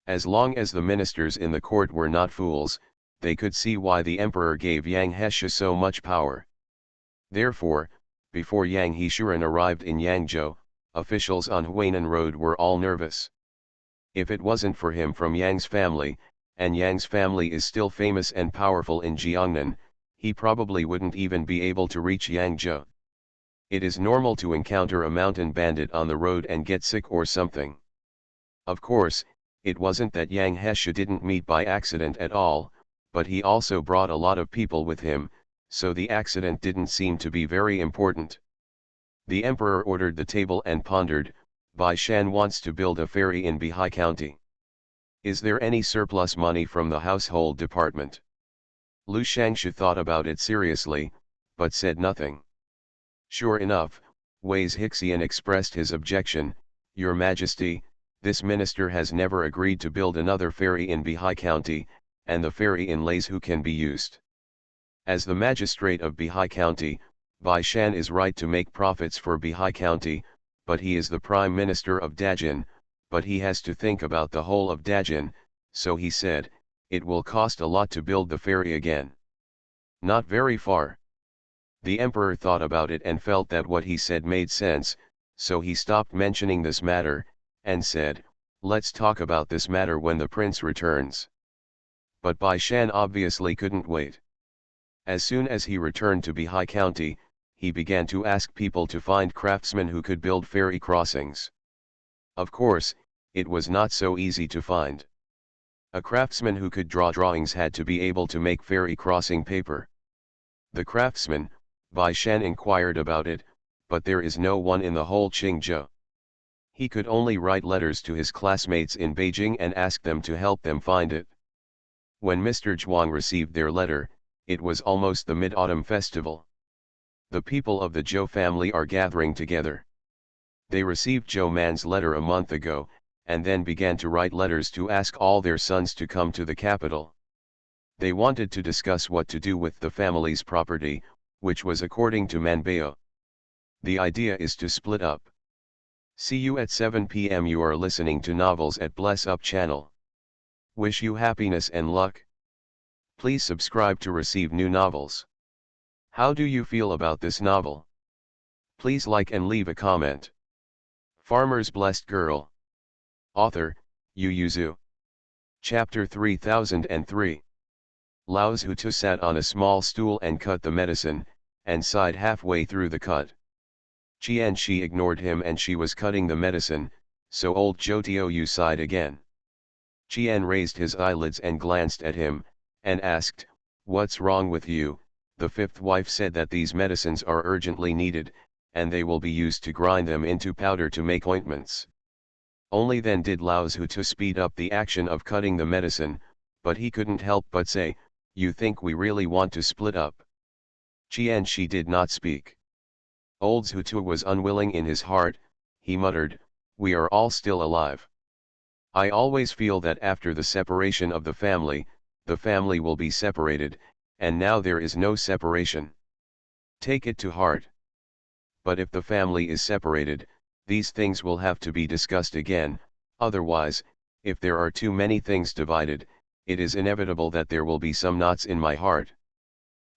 As long as the ministers in the court were not fools, they could see why the emperor gave Yang Heshu so much power. Therefore, before Yang Heshuran arrived in Yangzhou, officials on Huainan Road were all nervous. If it wasn't for him from Yang's family, and Yang's family is still famous and powerful in Jiangnan, he probably wouldn't even be able to reach Yangzhou. It is normal to encounter a mountain bandit on the road and get sick or something. Of course, it wasn't that Yang Heshu didn't meet by accident at all, but he also brought a lot of people with him, so the accident didn't seem to be very important. The emperor ordered the table and pondered, Bai Shan wants to build a ferry in Bihai County. Is there any surplus money from the household department? Lu Shangshu thought about it seriously, but said nothing. Sure enough, Wei Hixian expressed his objection, "Your Majesty, this minister has never agreed to build another ferry in Bihai County, and the ferry in Leizhou can be used. As the magistrate of Bihai County, Bai Shan is right to make profits for Bihai County, but he is the Prime Minister of Dajin, but he has to think about the whole of Dajin, so he said, it will cost a lot to build the ferry again. Not very far." The emperor thought about it and felt that what he said made sense, so he stopped mentioning this matter, and said, "Let's talk about this matter when the prince returns." But Bai Shan obviously couldn't wait. As soon as he returned to Bihai County, he began to ask people to find craftsmen who could build ferry crossings. Of course, it was not so easy to find. A craftsman who could draw drawings had to be able to make ferry crossing paper. The craftsman, Bai Shan inquired about it, but there is no one in the whole Qingzhou. He could only write letters to his classmates in Beijing and ask them to help them find it. When Mr. Zhuang received their letter, it was almost the Mid-Autumn Festival. The people of the Zhou family are gathering together. They received Zhou Man's letter a month ago, and then began to write letters to ask all their sons to come to the capital. They wanted to discuss what to do with the family's property, which was according to Manbeo. The idea is to split up. See you at 7 p.m. You are listening to Novels at Bless Up channel. Wish you happiness and luck. Please subscribe to receive new novels. How do you feel about this novel? Please like and leave a comment. Farmer's Blessed Girl. Author, Yu Yuzu. Chapter 3003. Lao Zhutu sat on a small stool and cut the medicine, and sighed halfway through the cut. She ignored him and she was cutting the medicine, so old Zhou sighed again. Qian raised his eyelids and glanced at him, and asked, "What's wrong with you?" The fifth wife said that these medicines are urgently needed, and they will be used to grind them into powder to make ointments. Only then did Lao Zhutu speed up the action of cutting the medicine, but he couldn't help but say, "You think we really want to split up?" She did not speak. Old Zhutu was unwilling in his heart. He muttered, "We are all still alive. I always feel that after the separation of the family will be separated, and now there is no separation. Take it to heart. But if the family is separated, these things will have to be discussed again, otherwise, if there are too many things divided, it is inevitable that there will be some knots in my heart."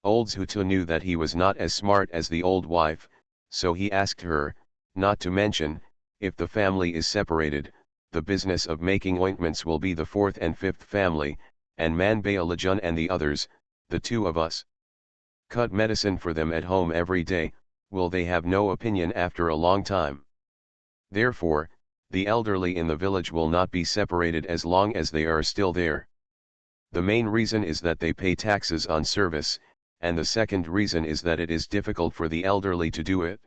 Old Zhutu knew that he was not as smart as the old wife, so he asked her, "Not to mention, if the family is separated, the business of making ointments will be the fourth and fifth family, and Manbei Lejun and the others, the two of us. Cut medicine for them at home every day, will they have no opinion after a long time? Therefore, the elderly in the village will not be separated as long as they are still there. The main reason is that they pay taxes on service, and the second reason is that it is difficult for the elderly to do it.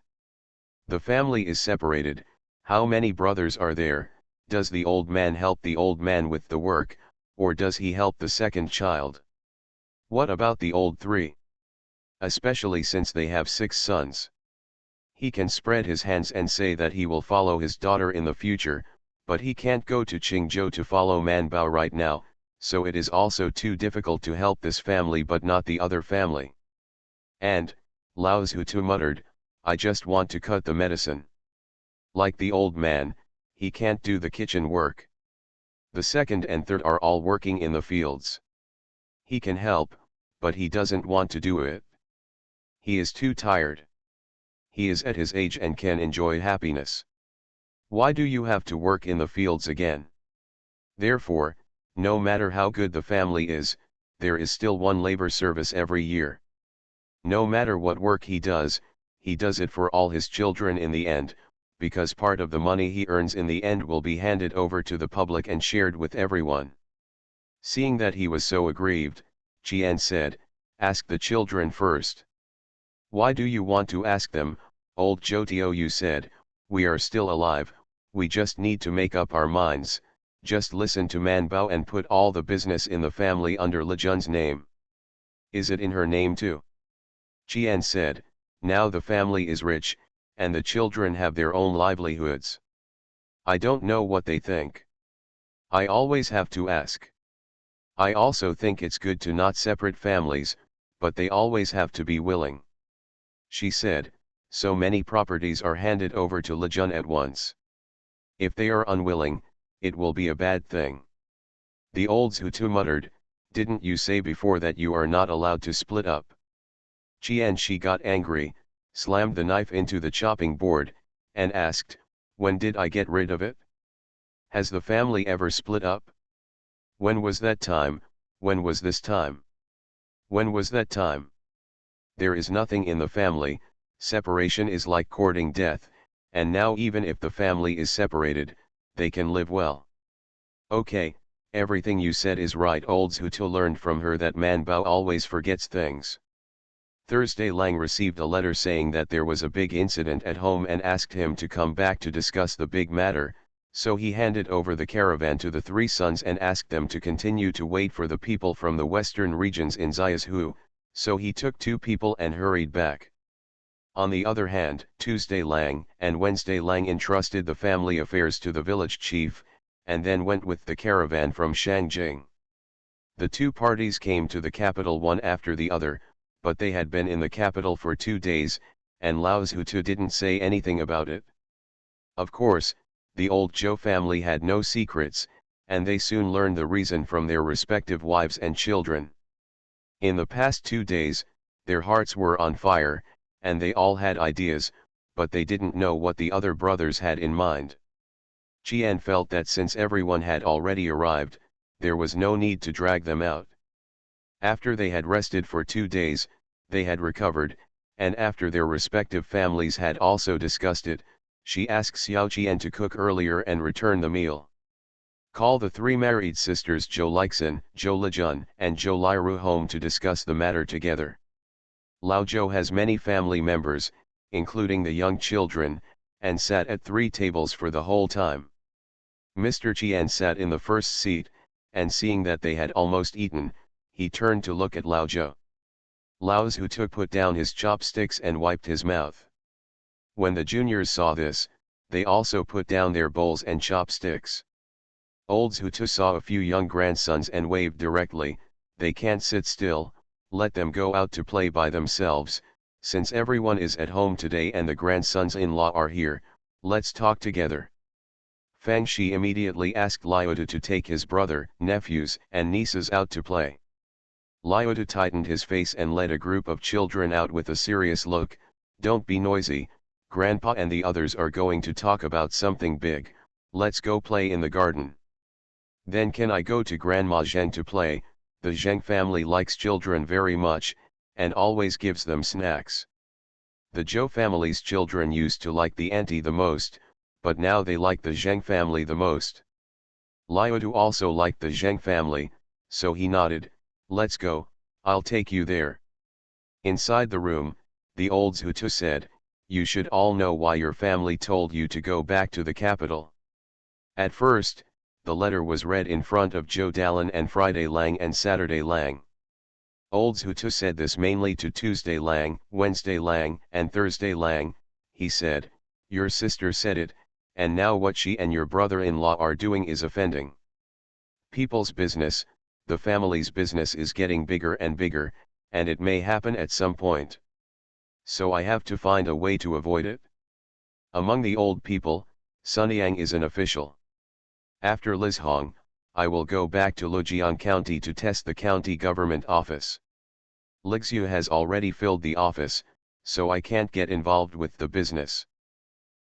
The family is separated, how many brothers are there? Does the old man help the old man with the work, or does he help the second child? What about the old three? Especially since they have 6 sons. He can spread his hands and say that he will follow his daughter in the future, but he can't go to Qingzhou to follow Manbao right now, so it is also too difficult to help this family but not the other family." And, Lao Zhutu muttered, "I just want to cut the medicine. Like the old man, he can't do the kitchen work. The second and third are all working in the fields. He can help, but he doesn't want to do it. He is too tired. He is at his age and can enjoy happiness. Why do you have to work in the fields again? Therefore, no matter how good the family is, there is still one labor service every year. No matter what work he does it for all his children in the end, because part of the money he earns in the end will be handed over to the public and shared with everyone." Seeing that he was so aggrieved, Qian said, "Ask the children first." "Why do you want to ask them?" Old Zhou said, "We are still alive, we just need to make up our minds, just listen to Manbao and put all the business in the family under Lejun's name." "Is it in her name too?" Qian said, "Now the family is rich, and the children have their own livelihoods. I don't know what they think. I always have to ask. I also think it's good to not separate families, but they always have to be willing." She said, "So many properties are handed over to Lejun at once. If they are unwilling, it will be a bad thing." The old Zhutu muttered, "Didn't you say before that you are not allowed to split up?" She got angry, slammed the knife into the chopping board, and asked, "When did I get rid of it? Has the family ever split up? When was that time? When was this time? When was that time? There is nothing in the family, separation is like courting death, and now even if the family is separated, they can live well." "Okay, everything you said is right." Old Zhutu learned from her that Manbao always forgets things. Thursday Lang received a letter saying that there was a big incident at home and asked him to come back to discuss the big matter, so he handed over the caravan to the 3 sons and asked them to continue to wait for the people from the western regions in Xiaoshu, so he took 2 people and hurried back. On the other hand, Tuesday Lang and Wednesday Lang entrusted the family affairs to the village chief, and then went with the caravan from Shangjing. The 2 parties came to the capital one after the other, but they had been in the capital for 2 days, and Lao Zhutu didn't say anything about it. Of course, the old Zhou family had no secrets, and they soon learned the reason from their respective wives and children. In the past 2 days, their hearts were on fire, and they all had ideas, but they didn't know what the other brothers had in mind. Qian felt that since everyone had already arrived, there was no need to drag them out. After they had rested for 2 days, they had recovered, and after their respective families had also discussed it, she asked Xiao Qian to cook earlier and return the meal. Call the three married sisters Zhou Lixin, Zhou Lijun, and Zhou Liru home to discuss the matter together. Lao Zhou has many family members, including the young children, and sat at 3 tables for the whole time. Mr. Qian sat in the first seat, and seeing that they had almost eaten, he turned to look at Lao Zhou. Lao Zhu put down his chopsticks and wiped his mouth. When the juniors saw this, they also put down their bowls and chopsticks. Old Zhu saw a few young grandsons and waved directly, "They can't sit still, let them go out to play by themselves, since everyone is at home today and the grandsons-in-law are here, let's talk together." Fang Shi immediately asked Liudu to take his brother, nephews, and nieces out to play. Liudu tightened his face and led a group of children out with a serious look. "Don't be noisy, Grandpa and the others are going to talk about something big, let's go play in the garden." "Then can I go to Grandma Zheng to play? The Zheng family likes children very much, and always gives them snacks. The Zhou family's children used to like the auntie the most, but now they like the Zheng family the most." Liudu also liked the Zheng family, so he nodded, "Let's go, I'll take you there." Inside the room, the old Zhu said, "You should all know why your family told you to go back to the capital." At first, the letter was read in front of Zhou Dalin and Friday Lang and Saturday Lang. Old Zhu said this mainly to Tuesday Lang, Wednesday Lang, and Thursday Lang. He said, "Your sister said it, and now what she and your brother-in-law are doing is offending. People's business, the family's business is getting bigger and bigger, and it may happen at some point. So I have to find a way to avoid it." Among the old people, Sun Yang is an official. "After Lizhong, I will go back to Lujiang County to test the county government office. Lixu has already filled the office, so I can't get involved with the business."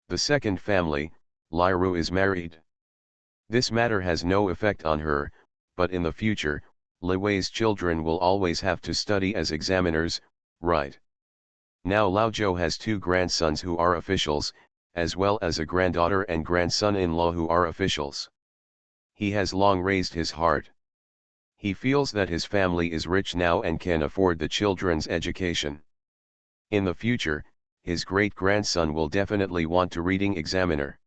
The second family, Liru, is married. This matter has no effect on her, but in the future, Li Wei's children will always have to study as examiners, right? Now Lao Zhou has 2 grandsons who are officials, as well as a granddaughter and grandson-in-law who are officials. He has long raised his heart. He feels that his family is rich now and can afford the children's education. In the future, his great-grandson will definitely want to reading examiner.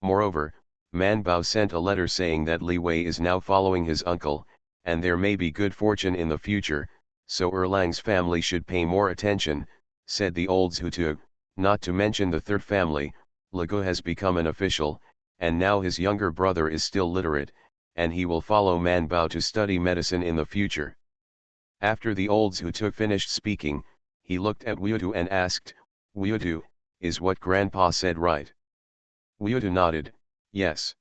Moreover, Man Bao sent a letter saying that Li Wei is now following his uncle, and there may be good fortune in the future, so Erlang's family should pay more attention, said the old Zhu. Not to mention the third family, Legu has become an official, and now his younger brother is still literate, and he will follow Man Bao to study medicine in the future. After the old Zhu finished speaking, he looked at Wudu and asked, "Wudu, is what Grandpa said right?" Wudu nodded, "Yes."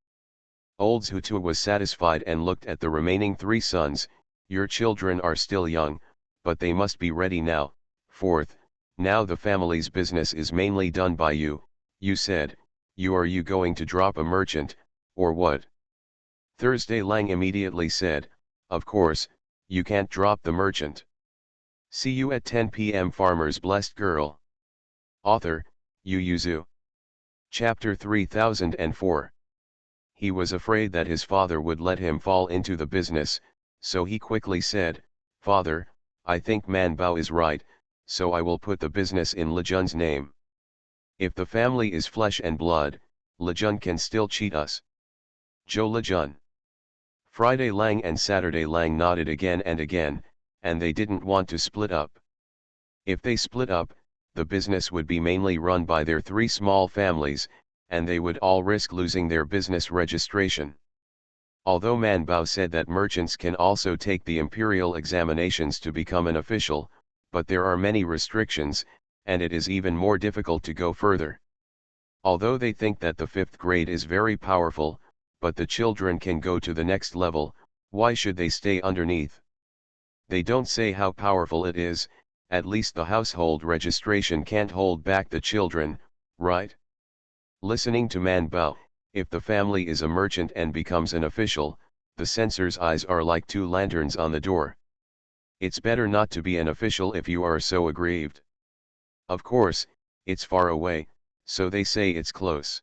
Old Zhu was satisfied and looked at the remaining 3 sons. "Your children are still young, but they must be ready now. Fourth, now the family's business is mainly done by you. You said, are you going to drop a merchant, or what?" Thursday Lang immediately said, "Of course, you can't drop the merchant. See you at 10 p.m. Farmer's Blessed Girl." Author, Yu Yuzu. Chapter 3004. He was afraid that his father would let him fall into the business, so he quickly said, "Father, I think Man Bao is right, so I will put the business in Lijun's name. If the family is flesh and blood, Lijun can still cheat us." Zhou Lijun. Friday Lang and Saturday Lang nodded again and again, and they didn't want to split up. If they split up, the business would be mainly run by their 3 small families, and they would all risk losing their business registration. Although Man Bao said that merchants can also take the imperial examinations to become an official, but there are many restrictions, and it is even more difficult to go further. Although they think that the 5th grade is very powerful, but the children can go to the next level, why should they stay underneath? They don't say how powerful it is, at least the household registration can't hold back the children, right? Listening to Man Bao, if the family is a merchant and becomes an official, the censor's eyes are like 2 lanterns on the door. It's better not to be an official if you are so aggrieved. Of course, it's far away, so they say it's close.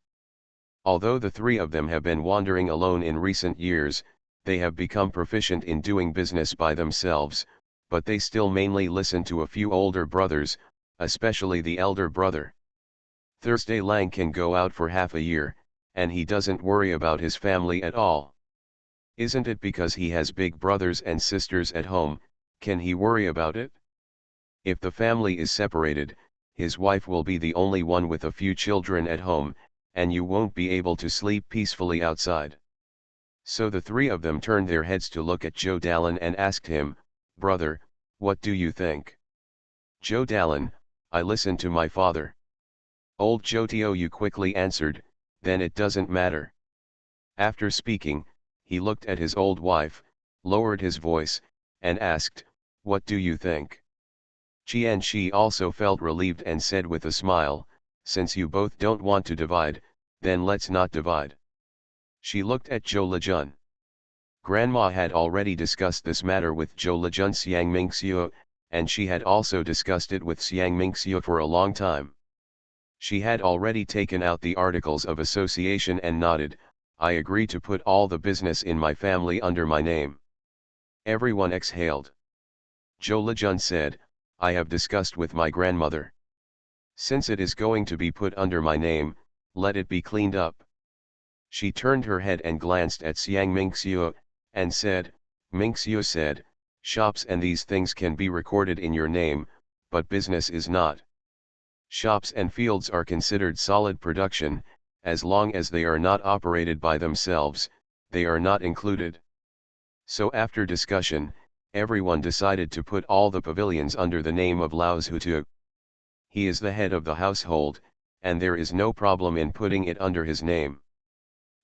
Although the three of them have been wandering alone in recent years, they have become proficient in doing business by themselves, but they still mainly listen to a few older brothers, especially the elder brother. Thursday Lang can go out for half a year, and he doesn't worry about his family at all. Isn't it because he has big brothers and sisters at home? Can he worry about it? If the family is separated, his wife will be the only one with a few children at home, and you won't be able to sleep peacefully outside. So the three of them turned their heads to look at Joe Dallin and asked him, "Brother, what do you think?" Joe Dallin, "I listen to my father." Old Joe Tiu quickly answered, "Then it doesn't matter." After speaking, he looked at his old wife, lowered his voice, and asked, "What do you think?" Qian Shi also felt relieved and said with a smile, "Since you both don't want to divide, then let's not divide." She looked at Zhou Lejun. Grandma had already discussed this matter with Zhou Lejun Xiang Mingxiu, and she had also discussed it with Xiang Mingxiu for a long time. She had already taken out the articles of association and nodded, "I agree to put all the business in my family under my name." Everyone exhaled. Zhou Lejun said, "I have discussed with my grandmother. Since it is going to be put under my name, let it be cleaned up." She turned her head and glanced at Xiang Mingxiu, and said, Mingxiu said, "Shops and these things can be recorded in your name, but business is not. Shops and fields are considered solid production, as long as they are not operated by themselves, they are not included." So after discussion, everyone decided to put all the pavilions under the name of Lao Zhutu. He is the head of the household, and there is no problem in putting it under his name.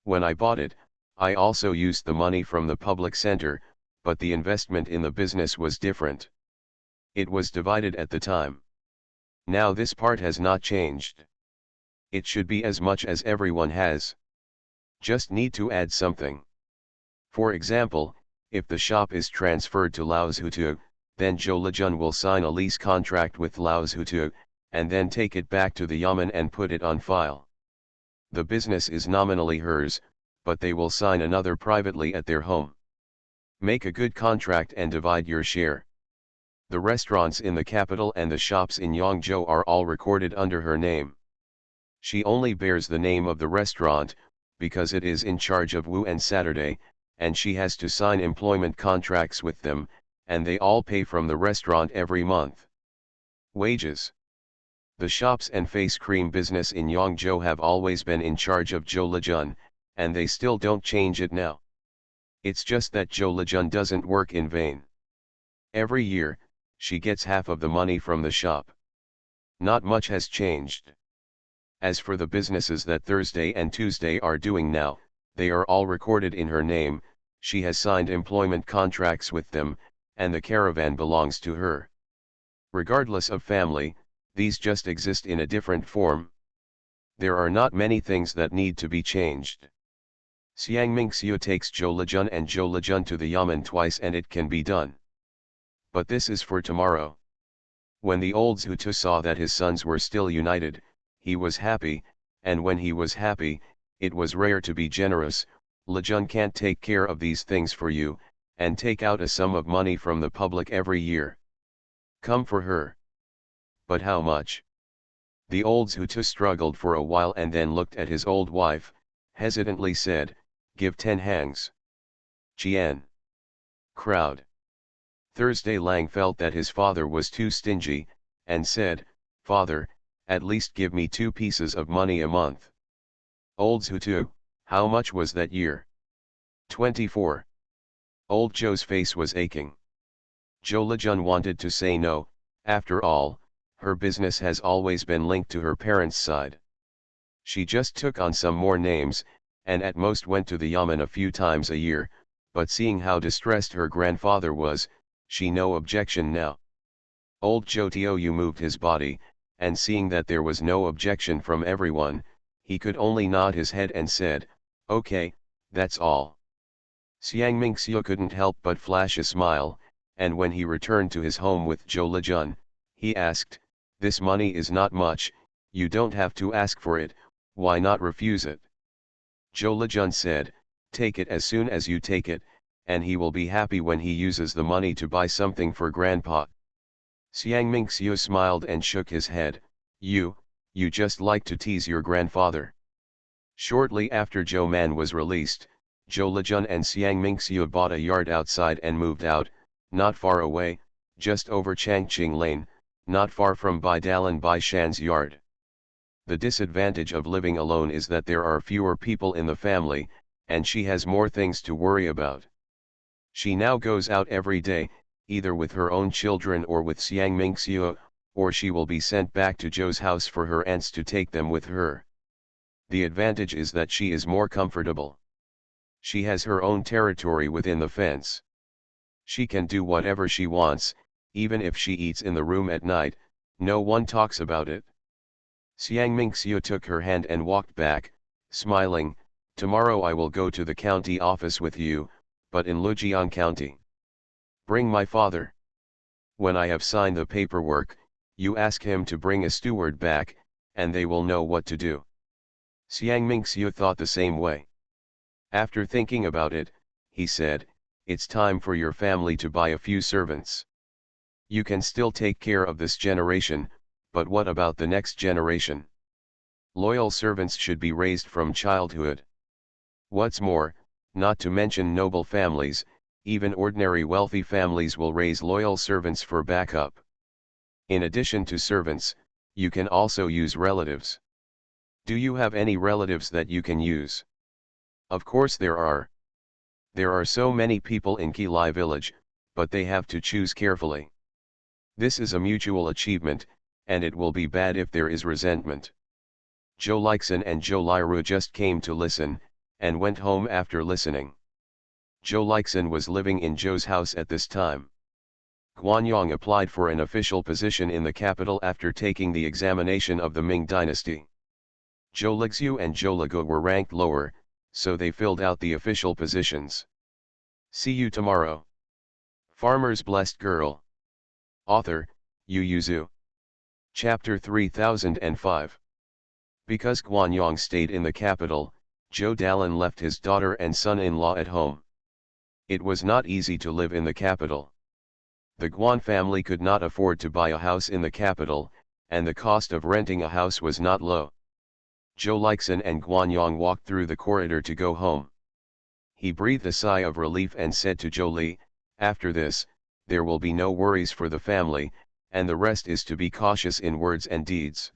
When I bought it, I also used the money from the public center, but the investment in the business was different. It was divided at the time. Now this part has not changed. It should be as much as everyone has. Just need to add something. For example, if the shop is transferred to Lao Zhutu, then Zhou Lejun will sign a lease contract with Lao Zhutu, and then take it back to the yamen and put it on file. The business is nominally hers, but they will sign another privately at their home. Make a good contract and divide your share. The restaurants in the capital and the shops in Yangzhou are all recorded under her name. She only bears the name of the restaurant, because it is in charge of Wu and Saturday, and she has to sign employment contracts with them, and they all pay from the restaurant every month. Wages. The shops and face cream business in Yangzhou have always been in charge of Zhou Lejun, and they still don't change it now. It's just that Zhou Lejun doesn't work in vain. Every year, she gets half of the money from the shop. Not much has changed. As for the businesses that Thursday and Tuesday are doing now, they are all recorded in her name, she has signed employment contracts with them, and the caravan belongs to her. Regardless of family, these just exist in a different form. There are not many things that need to be changed. Xiang Mingxiu takes Zhou Lejun and Zhou Lejun to the yamen twice and it can be done. But this is for tomorrow. When the old Zhutu saw that his sons were still united, he was happy, and when he was happy, it was rare to be generous. Lejun can't take care of these things for you, and take out a sum of money from the public every year. Come for her. But how much? The old Zhutu struggled for a while and then looked at his old wife, hesitantly said, "Give 10 hangs." Qian. Crowd. Thursday Lang felt that his father was too stingy, and said, "Father, at least give me 2 pieces of money a month." Old Zhutu, how much was that year? 24. Old Joe's face was aching. Zhou Lejun wanted to say no, after all, her business has always been linked to her parents' side. She just took on some more names, and at most went to the yamen a few times a year, but seeing how distressed her grandfather was, she no objection now. Old Zhou Tiu moved his body, and seeing that there was no objection from everyone, he could only nod his head and said, "Okay, that's all." Xiang Mingxiu couldn't help but flash a smile, and when he returned to his home with Zhou Lejun, he asked, "This money is not much, you don't have to ask for it, why not refuse it?" Zhou Lejun said, "Take it as soon as you take it, and he will be happy when he uses the money to buy something for grandpa." Xiang Mingxiu smiled and shook his head, You just like to tease your grandfather." Shortly after Zhou Man was released, Zhou Lejun and Xiang Mingxiu bought a yard outside and moved out, not far away, just over Changqing Lane, not far from Bai Dalan Bai Shan's yard. The disadvantage of living alone is that there are fewer people in the family, and she has more things to worry about. She now goes out every day, either with her own children or with Xiang Mingxiu, or she will be sent back to Zhou's house for her aunts to take them with her. The advantage is that she is more comfortable. She has her own territory within the fence. She can do whatever she wants, even if she eats in the room at night, no one talks about it. Xiang Mingxiu took her hand and walked back, smiling, "Tomorrow I will go to the county office with you, but in Lujiang County. Bring my father. When I have signed the paperwork, you ask him to bring a steward back, and they will know what to do." Xiang Mingxiu thought the same way. After thinking about it, he said, "It's time for your family to buy a few servants. You can still take care of this generation, but what about the next generation? Loyal servants should be raised from childhood. What's more, not to mention noble families, even ordinary wealthy families will raise loyal servants for backup. In addition to servants, you can also use relatives. Do you have any relatives that you can use?" "Of course there are. There are so many people in Qilai village, but they have to choose carefully. This is a mutual achievement, and it will be bad if there is resentment." Zhou Lixin and Zhou Liru just came to listen, and went home after listening. Zhou Lixin was living in Zhou's house at this time. Guanyang applied for an official position in the capital after taking the examination of the Ming dynasty. Zhou Lixiu and Zhou Legu were ranked lower, so they filled out the official positions. See you tomorrow. Farmer's Blessed Girl. Author, Yu Yuzu. Chapter 3005. Because Guanyang stayed in the capital, Zhou Dalan left his daughter and son-in-law at home. It was not easy to live in the capital. The Guan family could not afford to buy a house in the capital, and the cost of renting a house was not low. Zhou Lixin and Guanyang walked through the corridor to go home. He breathed a sigh of relief and said to Zhou Li, "After this, there will be no worries for the family, and the rest is to be cautious in words and deeds."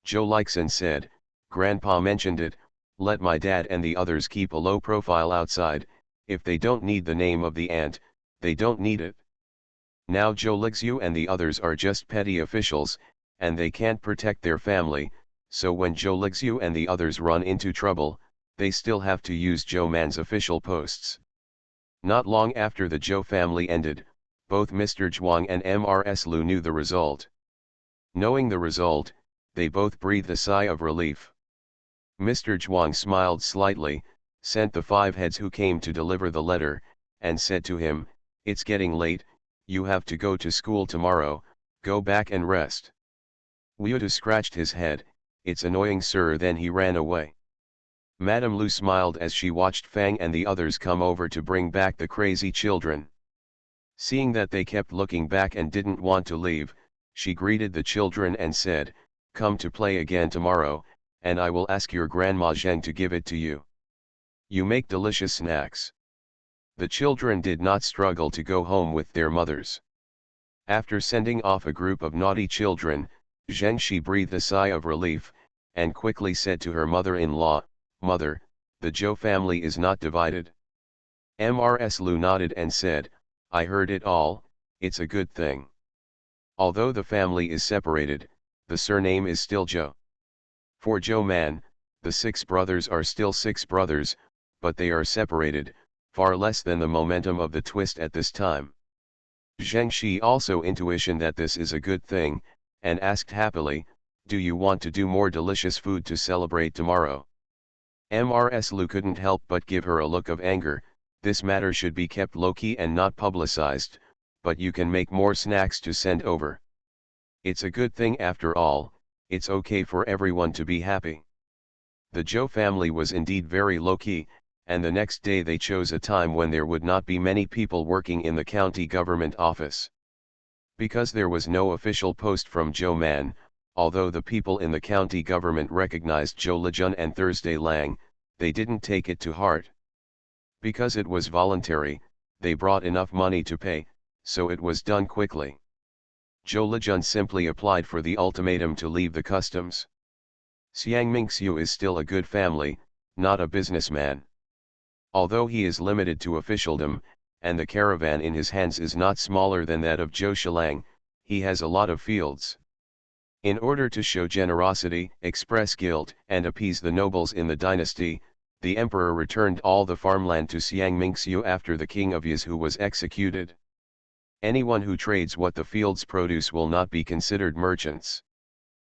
Zhou Lixin said, "Grandpa mentioned it, let my dad and the others keep a low profile outside, if they don't need the name of the aunt, they don't need it. Now Zhou Lixiu and the others are just petty officials, and they can't protect their family, so when Zhou Lixiu and the others run into trouble, they still have to use Zhou Man's official posts." Not long after the Zhou family ended, both Mr. Zhuang and Mrs. Lu knew the result. Knowing the result, they both breathed a sigh of relief. Mr. Zhuang smiled slightly, sent the 5 heads who came to deliver the letter, and said to him, "It's getting late, you have to go to school tomorrow, go back and rest." Liutu scratched his head, "It's annoying sir," then he ran away. Madame Lu smiled as she watched Fang and the others come over to bring back the crazy children. Seeing that they kept looking back and didn't want to leave, she greeted the children and said, "Come to play again tomorrow, and I will ask your grandma Zheng to give it to you. You make delicious snacks." The children did not struggle to go home with their mothers. After sending off a group of naughty children, Zheng Shi breathed a sigh of relief, and quickly said to her mother-in-law, "Mother, the Zhou family is not divided." Mrs. Lu nodded and said, "I heard it all, it's a good thing. Although the family is separated, the surname is still Zhou. For Zhou Man, the 6 brothers are still 6 brothers, but they are separated, far less than the momentum of the twist at this time." Zheng Shi also intuition that this is a good thing, and asked happily, "Do you want to do more delicious food to celebrate tomorrow?" Mrs. Lu couldn't help but give her a look of anger. This matter should be kept low-key and not publicized, but you can make more snacks to send over. It's a good thing after all, it's okay for everyone to be happy. The Zhou family was indeed very low-key, and the next day they chose a time when there would not be many people working in the county government office. Because there was no official post from Zhou Man, although the people in the county government recognized Zhou Lejun and Thursday Lang, they didn't take it to heart. Because it was voluntary, they brought enough money to pay, so it was done quickly. Zhou Lejun simply applied for the ultimatum to leave the customs. Xiang Mingxiu is still a good family, not a businessman. Although he is limited to officialdom, and the caravan in his hands is not smaller than that of Zhou Shilang, he has a lot of fields. In order to show generosity, express guilt, and appease the nobles in the dynasty, the emperor returned all the farmland to Xiang Mingxiu after the king of Yizhu was executed. Anyone who trades what the fields produce will not be considered merchants.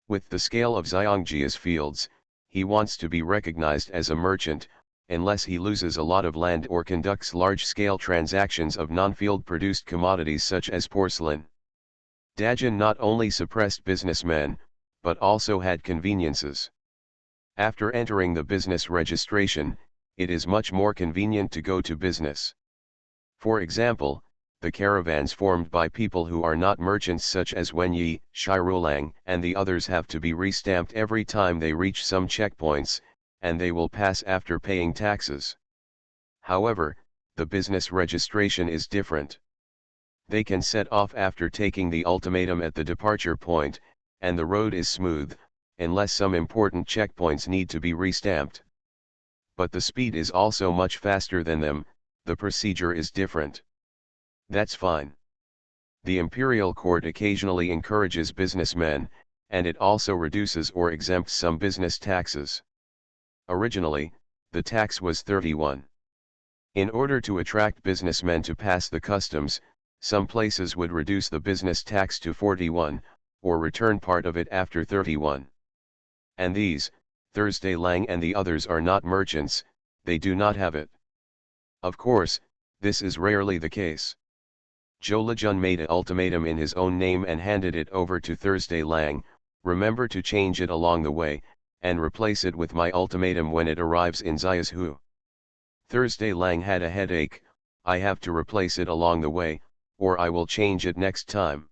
With the scale of Xiangjia's fields, he wants to be recognized as a merchant, unless he loses a lot of land or conducts large-scale transactions of non-field produced commodities such as porcelain. Dajin not only suppressed businessmen, but also had conveniences. After entering the business registration, it is much more convenient to go to business. For example, the caravans formed by people who are not merchants such as Wen Yi, Shirulang, and the others have to be restamped every time they reach some checkpoints, and they will pass after paying taxes. However, the business registration is different. They can set off after taking the ultimatum at the departure point, and the road is smooth, unless some important checkpoints need to be restamped. But the speed is also much faster than them, the procedure is different. That's fine. The imperial court occasionally encourages businessmen, and it also reduces or exempts some business taxes. Originally, the tax was 31. In order to attract businessmen to pass the customs, some places would reduce the business tax to 41, or return part of it after 31. And these, Thursday Lang and the others are not merchants, they do not have it. Of course, this is rarely the case. Zhou Lejun made an ultimatum in his own name and handed it over to Thursday Lang, remember to change it along the way, and replace it with my ultimatum when it arrives in Xiazhu. Thursday Lang had a headache, I have to replace it along the way, or I will change it next time.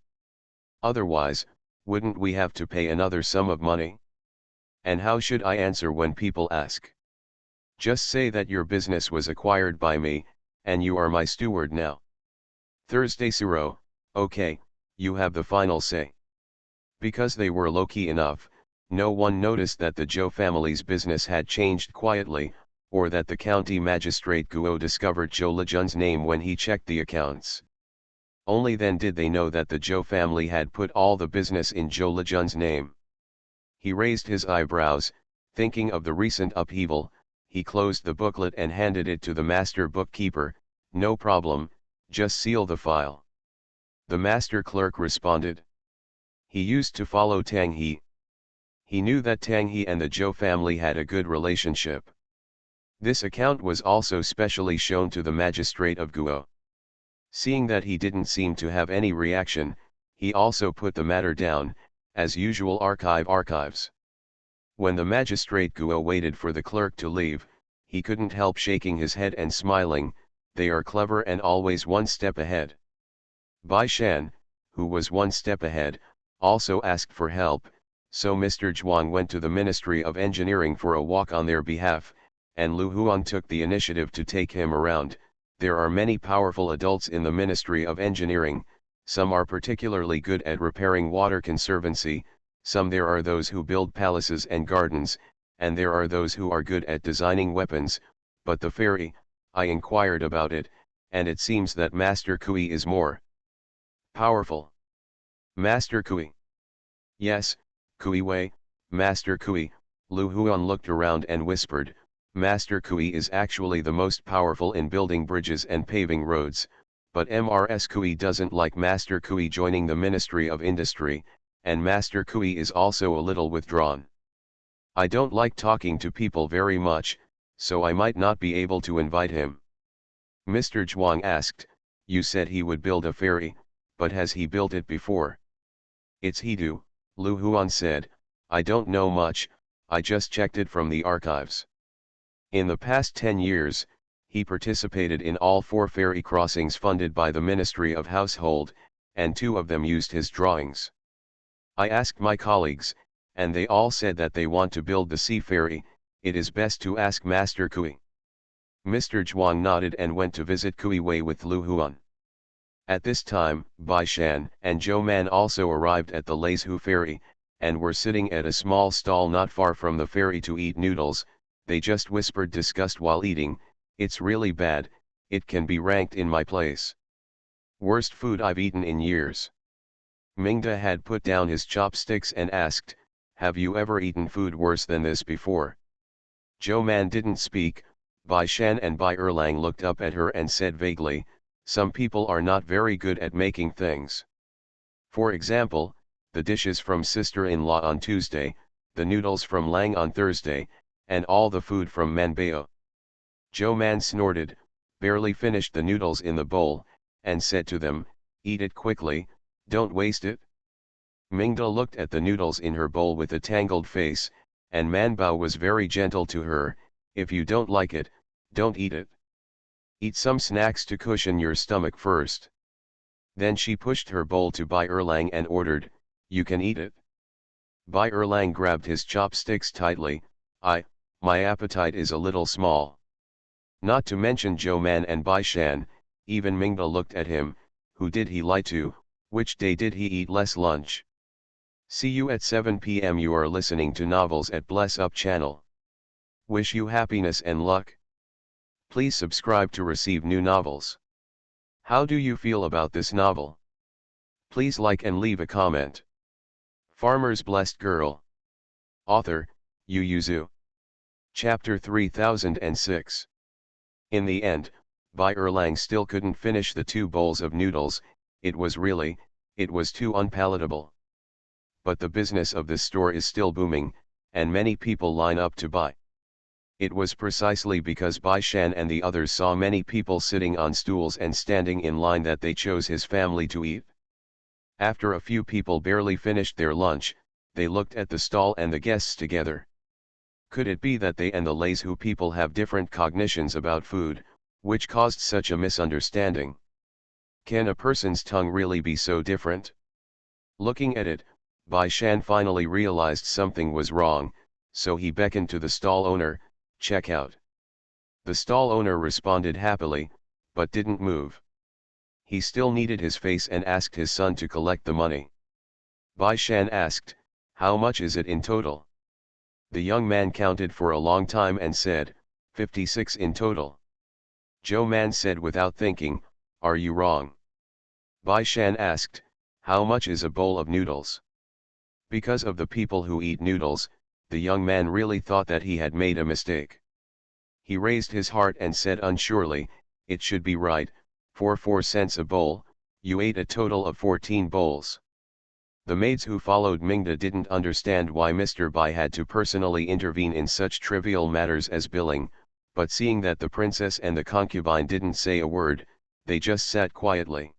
Otherwise, wouldn't we have to pay another sum of money? And how should I answer when people ask? Just say that your business was acquired by me, and you are my steward now. Thursday Suro, okay, you have the final say. Because they were low-key enough, no one noticed that the Zhou family's business had changed quietly, or that the county magistrate Guo discovered Zhou Lejun's name when he checked the accounts. Only then did they know that the Zhou family had put all the business in Zhou Lejun's name. He raised his eyebrows, thinking of the recent upheaval. He closed the booklet and handed it to the master bookkeeper. No problem, just seal the file. The master clerk responded. He used to follow Tang He. He knew that Tang He and the Zhou family had a good relationship. This account was also specially shown to the magistrate of Guo. Seeing that he didn't seem to have any reaction, he also put the matter down, as usual archives. When the magistrate Guo waited for the clerk to leave, he couldn't help shaking his head and smiling. They are clever and always one step ahead. Bai Shan, who was one step ahead, also asked for help, so Mr. Zhuang went to the Ministry of Engineering for a walk on their behalf, and Lu Huan took the initiative to take him around. There are many powerful adults in the Ministry of Engineering, some are particularly good at repairing water conservancy, some there are those who build palaces and gardens, and there are those who are good at designing weapons, but the fairy, I inquired about it, and it seems that Master Kui is more powerful. Master Kui. Yes, Kui Wei, Master Kui. Lu Huan looked around and whispered, Master Kui is actually the most powerful in building bridges and paving roads, but Mrs. Kui doesn't like Master Kui joining the Ministry of Industry, and Master Kui is also a little withdrawn. I don't like talking to people very much, so I might not be able to invite him. Mr. Zhuang asked, you said he would build a ferry, but has he built it before? It's he do, Lu Huan said. I don't know much, I just checked it from the archives. In the past 10 years, he participated in all 4 ferry crossings funded by the Ministry of Household, and 2 of them used his drawings. I asked my colleagues, and they all said that they want to build the sea ferry. It is best to ask Master Kui. Mr. Zhuang nodded and went to visit Kui Wei with Lu Huan. At this time, Bai Shan and Zhou Man also arrived at the Leizhu ferry, and were sitting at a small stall not far from the ferry to eat noodles. They just whispered disgust while eating. It's really bad, it can be ranked in my place. Worst food I've eaten in years. Mingda had put down his chopsticks and asked, have you ever eaten food worse than this before? Zhou Man didn't speak. Bai Shan and Bai Erlang looked up at her and said vaguely, some people are not very good at making things. For example, the dishes from sister-in-law on Tuesday, the noodles from Lang on Thursday, and all the food from Manbeo. Zhou Man snorted, barely finished the noodles in the bowl, and said to them, eat it quickly, don't waste it. Mingda looked at the noodles in her bowl with a tangled face, and Manbao was very gentle to her, if you don't like it, don't eat it. Eat some snacks to cushion your stomach first. Then she pushed her bowl to Bai Erlang and ordered, you can eat it. Bai Erlang grabbed his chopsticks tightly. My appetite is a little small. Not to mention Zhou Man and Bai Shan, even Mingda looked at him. Who did he lie to? Which day did he eat less lunch? See you at 7 p.m. You are listening to Novels at Bless Up channel. Wish you happiness and luck. Please subscribe to receive new novels. How do you feel about this novel? Please like and leave a comment. Farmer's Blessed Girl. Author, Yu Yuzu. Chapter 3006. In the end, Bai Erlang still couldn't finish the 2 bowls of noodles. It was too unpalatable. But the business of this store is still booming, and many people line up to buy. It was precisely because Bai Shan and the others saw many people sitting on stools and standing in line that they chose his family to eat. After a few people barely finished their lunch, they looked at the stall and the guests together. Could it be that they and the Leizhu people have different cognitions about food, which caused such a misunderstanding? Can a person's tongue really be so different? Looking at it, Bai Shan finally realized something was wrong, so he beckoned to the stall owner, check out. The stall owner responded happily, but didn't move. He still needed his face and asked his son to collect the money. Bai Shan asked, how much is it in total? The young man counted for a long time and said, 56 in total. Zhou Man said without thinking, are you wrong? Bai Shan asked, how much is a bowl of noodles? Because of the people who eat noodles, the young man really thought that he had made a mistake. He raised his heart and said unsurely, it should be right, for 4 cents a bowl, you ate a total of 14 bowls. The maids who followed Mingda didn't understand why Mr. Bai had to personally intervene in such trivial matters as billing, but seeing that the princess and the concubine didn't say a word, they just sat quietly.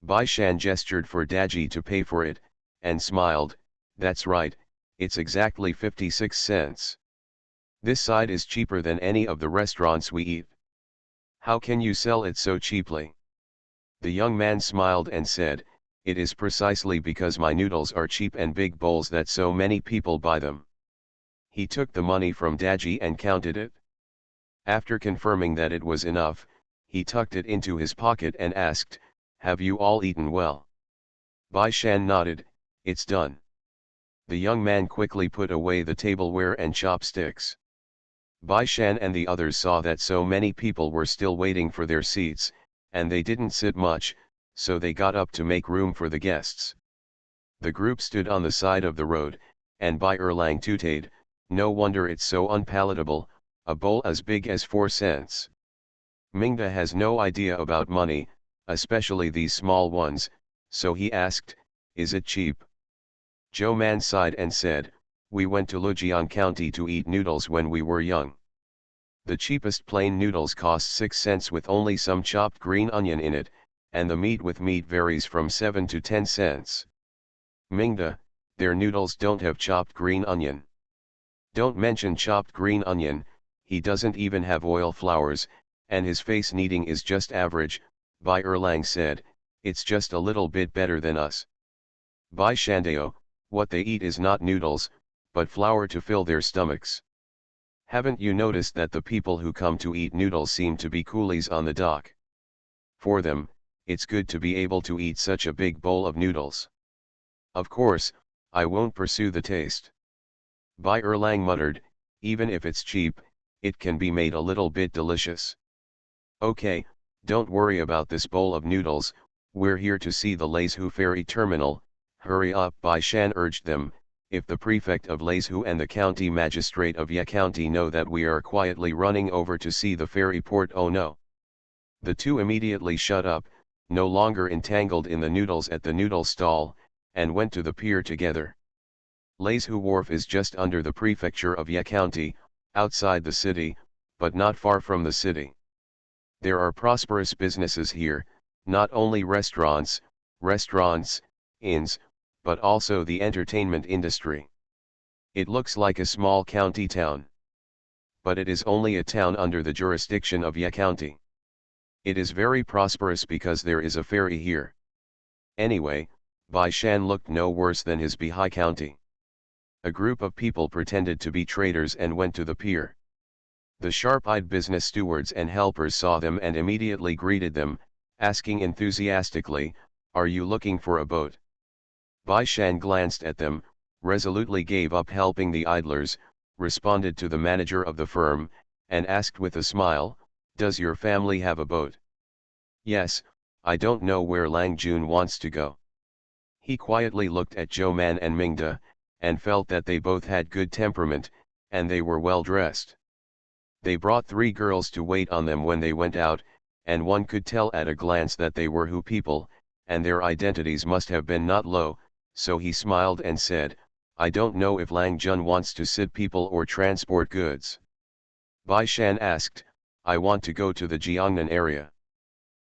Bai Shan gestured for Daji to pay for it, and smiled, that's right, it's exactly 56 cents. This side is cheaper than any of the restaurants we eat. How can you sell it so cheaply? The young man smiled and said, it is precisely because my noodles are cheap and big bowls that so many people buy them. He took the money from Daji and counted it. After confirming that it was enough, he tucked it into his pocket and asked, have you all eaten well? Bai Shan nodded, it's done. The young man quickly put away the tableware and chopsticks. Bai Shan and the others saw that so many people were still waiting for their seats, and they didn't sit much, so they got up to make room for the guests. The group stood on the side of the road, and Bai Erlang tooted, no wonder it's so unpalatable, a bowl as big as 4 cents. Mingda has no idea about money, especially these small ones, so he asked, is it cheap? Zhou Man sighed and said, we went to Lujian County to eat noodles when we were young. The cheapest plain noodles cost 6 cents with only some chopped green onion in it, and the meat with meat varies from 7 to 10 cents. Mingda, their noodles don't have chopped green onion. Don't mention chopped green onion, he doesn't even have oil flowers, and his face kneading is just average, Bai Erlang said, it's just a little bit better than us. Bai Shandao, what they eat is not noodles, but flour to fill their stomachs. Haven't you noticed that the people who come to eat noodles seem to be coolies on the dock? For them, it's good to be able to eat such a big bowl of noodles. Of course, I won't pursue the taste. Bai Erlang muttered, even if it's cheap, it can be made a little bit delicious. Okay, don't worry about this bowl of noodles, we're here to see the Leizhou ferry terminal. Hurry up, Bai Shan urged them. If the prefect of Leizhou and the county magistrate of Ye County know that we are quietly running over to see the ferry port, oh no. The two immediately shut up, no longer entangled in the noodles at the noodle stall, and went to the pier together. Leizhou Wharf is just under the prefecture of Ye County, outside the city, but not far from the city. There are prosperous businesses here, not only restaurants, inns, but also the entertainment industry. It looks like a small county town. But it is only a town under the jurisdiction of Ye County. It is very prosperous because there is a ferry here. Anyway, Bai Shan looked no worse than his Bihai County. A group of people pretended to be traders and went to the pier. The sharp-eyed business stewards and helpers saw them and immediately greeted them, asking enthusiastically, "Are you looking for a boat?" Bai Shan glanced at them, resolutely gave up helping the idlers, responded to the manager of the firm, and asked with a smile, "Does your family have a boat?" "Yes, I don't know where Lang Jun wants to go." He quietly looked at Zhou Man and Mingda, and felt that they both had good temperament, and they were well dressed. They brought 3 girls to wait on them when they went out, and one could tell at a glance that they were Hu people, and their identities must have been not low, so he smiled and said, "I don't know if Lang Jun wants to sit people or transport goods." Bai Shan asked, "I want to go to the Jiangnan area.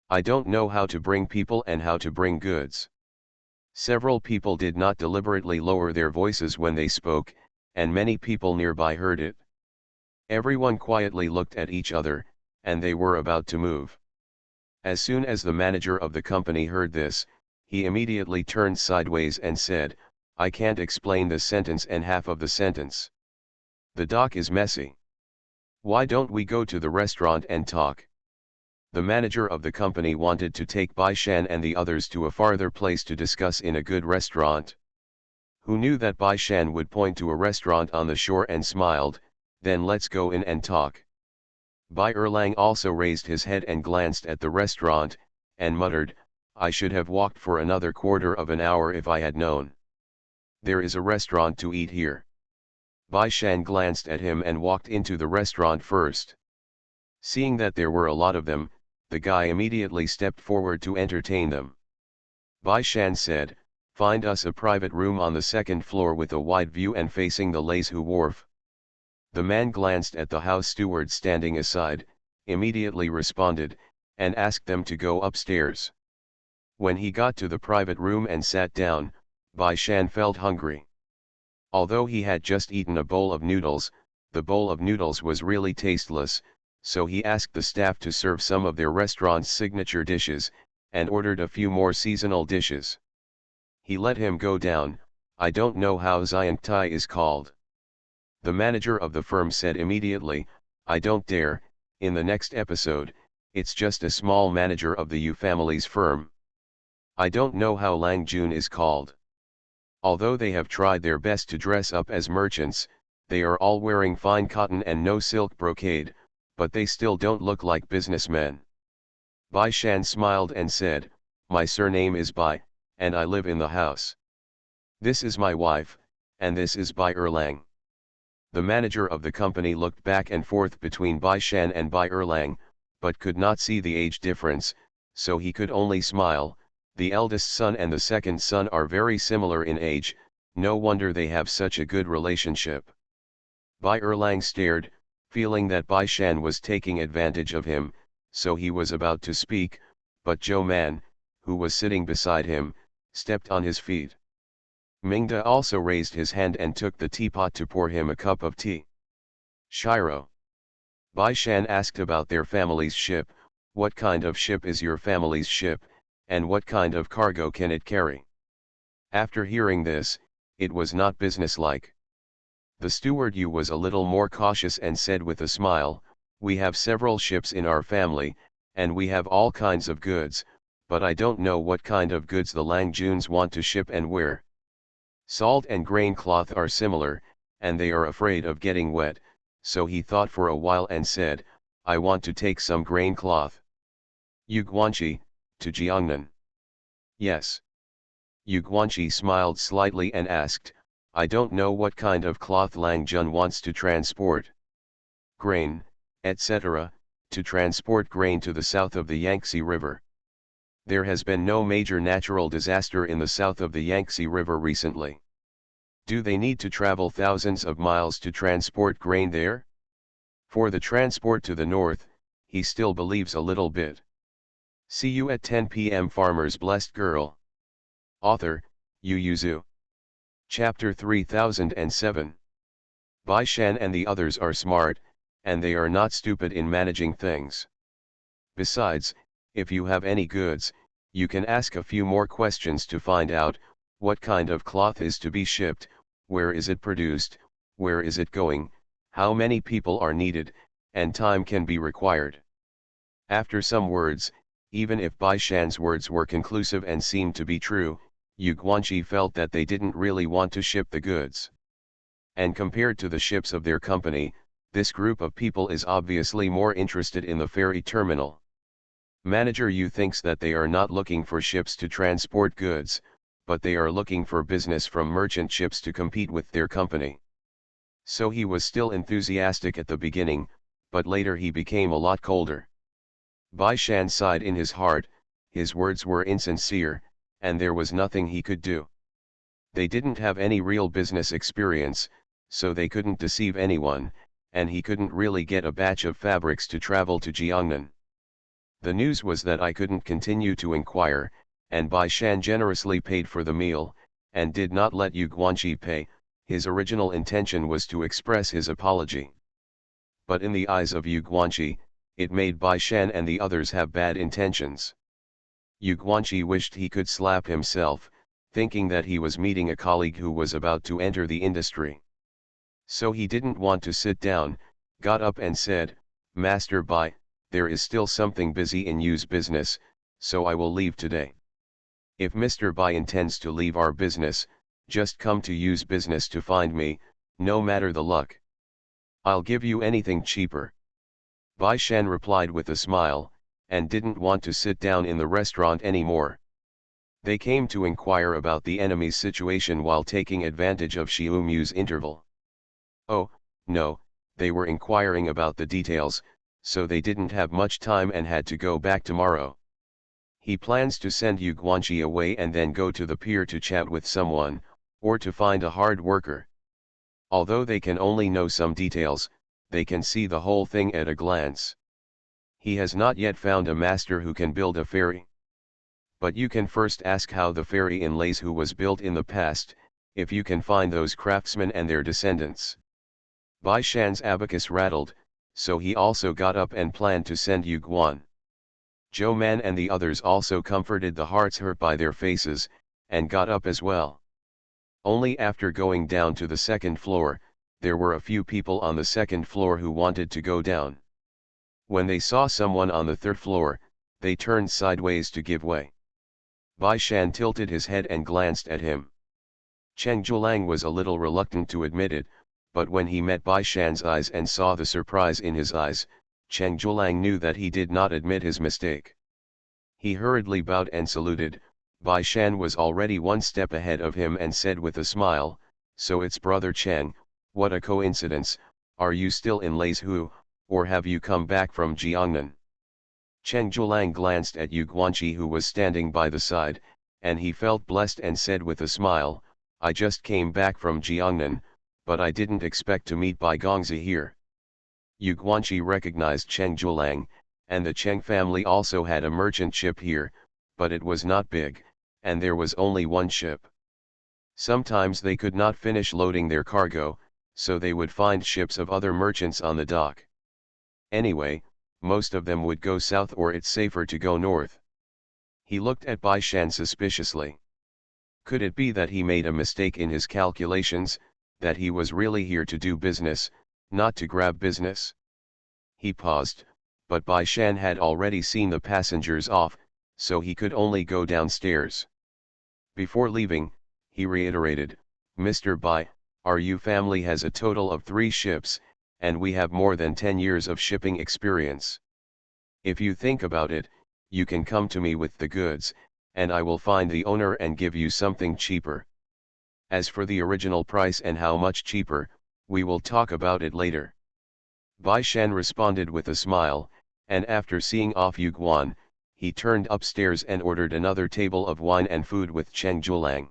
I don't know how to bring people and how to bring goods." Several people did not deliberately lower their voices when they spoke, and many people nearby heard it. Everyone quietly looked at each other, and they were about to move. As soon as the manager of the company heard this, he immediately turned sideways and said, "I can't explain the sentence and half of the sentence. The dock is messy. Why don't we go to the restaurant and talk?" The manager of the company wanted to take Bai Shan and the others to a farther place to discuss in a good restaurant. Who knew that Bai Shan would point to a restaurant on the shore and smiled, "Then let's go in and talk." Bai Erlang also raised his head and glanced at the restaurant, and muttered, "I should have walked for another quarter of an hour if I had known. There is a restaurant to eat here." Bai Shan glanced at him and walked into the restaurant first. Seeing that there were a lot of them, the guy immediately stepped forward to entertain them. Bai Shan said, "Find us a private room on the 2nd floor with a wide view and facing the Leizhou Wharf." The man glanced at the house steward standing aside, immediately responded, and asked them to go upstairs. When he got to the private room and sat down, Bai Shan felt hungry. Although he had just eaten a bowl of noodles, the bowl of noodles was really tasteless, so he asked the staff to serve some of their restaurant's signature dishes, and ordered a few more seasonal dishes. He let him go down. "I don't know how AncientChina is called." The manager of the firm said immediately, "I don't dare, in the next episode, it's just a small manager of the Yu family's firm. I don't know how Lang Jun is called." Although they have tried their best to dress up as merchants, they are all wearing fine cotton and no silk brocade, but they still don't look like businessmen. Bai Shan smiled and said, "My surname is Bai, and I live in the house. This is my wife, and this is Bai Erlang." The manager of the company looked back and forth between Bai Shan and Bai Erlang, but could not see the age difference, so he could only smile. The eldest son and the second son are very similar in age, no wonder they have such a good relationship. Bai Erlang stared, feeling that Bai Shan was taking advantage of him, so he was about to speak, but Zhou Man, who was sitting beside him, stepped on his feet. Mingda also raised his hand and took the teapot to pour him a cup of tea. Shiro. Bai Shan asked about their family's ship. What kind of ship is your family's ship, and what kind of cargo can it carry? After hearing this, it was not businesslike. The steward Yu was a little more cautious and said with a smile, we have several ships in our family, and we have all kinds of goods, but I don't know what kind of goods the Langjuns want to ship and where. Salt and grain cloth are similar, and they are afraid of getting wet, so he thought for a while and said, I want to take some grain cloth. Yu Guanqi, to Jiangnan. Yes. Yu Guanqi smiled slightly and asked, I don't know what kind of cloth Langjun wants to transport. Grain, etc., to transport grain to the south of the Yangtze River. There has been no major natural disaster in the south of the Yangtze River recently. Do they need to travel thousands of miles to transport grain there? For the transport to the north, he still believes a little bit. See you at 10 p.m. Farmer's Blessed Girl. Author, Yu Yuzu. Chapter 3007. Bai Shan and the others are smart, and they are not stupid in managing things. Besides, if you have any goods, you can ask a few more questions to find out, what kind of cloth is to be shipped, where is it produced, where is it going, how many people are needed, and time can be required. After some words, even if Bai Shan's words were conclusive and seemed to be true, Yu Guanqi felt that they didn't really want to ship the goods. And compared to the ships of their company, this group of people is obviously more interested in the ferry terminal. Manager Yu thinks that they are not looking for ships to transport goods, but they are looking for business from merchant ships to compete with their company. So he was still enthusiastic at the beginning, but later he became a lot colder. Bai Shan sighed in his heart, his words were insincere, and there was nothing he could do. They didn't have any real business experience, so they couldn't deceive anyone, and he couldn't really get a batch of fabrics to travel to Jiangnan. The news was that I couldn't continue to inquire, and Bai Shan generously paid for the meal, and did not let Yu Guanqi pay. His original intention was to express his apology. But in the eyes of Yu Guanqi, it made Bai Shan and the others have bad intentions. Yu Guanqi wished he could slap himself, thinking that he was meeting a colleague who was about to enter the industry. So he didn't want to sit down, got up and said, Master Bai, there is still something busy in Yu's business, so I will leave today. If Mr. Bai intends to leave our business, just come to Yu's business to find me, no matter the luck. I'll give you anything cheaper. Bai Shan replied with a smile, and didn't want to sit down in the restaurant anymore. They came to inquire about the enemy's situation while taking advantage of Xiu Mu's interval. Oh, no, they were inquiring about the details, so they didn't have much time and had to go back tomorrow. He plans to send Yu Guanqi away and then go to the pier to chat with someone, or to find a hard worker. Although they can only know some details, they can see the whole thing at a glance. He has not yet found a master who can build a ferry. But you can first ask how the ferry in Leizhu was built in the past, if you can find those craftsmen and their descendants. Bai Shan's abacus rattled, so he also got up and planned to send Yu Guan. Zhou Man and the others also comforted the hearts hurt by their faces, and got up as well. Only after going down to the second floor, there were a few people on the second floor who wanted to go down. When they saw someone on the third floor, they turned sideways to give way. Bai Shan tilted his head and glanced at him. Cheng Zhulang was a little reluctant to admit it, but when he met Bai Shan's eyes and saw the surprise in his eyes, Cheng Zhulang knew that he did not admit his mistake. He hurriedly bowed and saluted. Bai Shan was already one step ahead of him and said with a smile, "So it's Brother Cheng, what a coincidence, are you still in Leizhu, or have you come back from Jiangnan?" Cheng Zhulang glanced at Yu Guanqi who was standing by the side, and he felt blessed and said with a smile, "I just came back from Jiangnan, but I didn't expect to meet Bai Gongzi here." Yu Guanqi recognized Cheng Zhulang, and the Cheng family also had a merchant ship here, but it was not big, and there was only one ship. Sometimes they could not finish loading their cargo, so they would find ships of other merchants on the dock. Anyway, most of them would go south, or it's safer to go north. He looked at Bai Shan suspiciously. Could it be that he made a mistake in his calculations, that he was really here to do business, not to grab business? He paused, but Bai Shan had already seen the passengers off, so he could only go downstairs. Before leaving, he reiterated, "Mr. Bai, our Yu family has a total of 3 ships, and we have more than 10 years of shipping experience. If you think about it, you can come to me with the goods, and I will find the owner and give you something cheaper. As for the original price and how much cheaper, we will talk about it later." Bai Shan responded with a smile, and after seeing off Yu Guan, he turned upstairs and ordered another table of wine and food with Cheng Julang.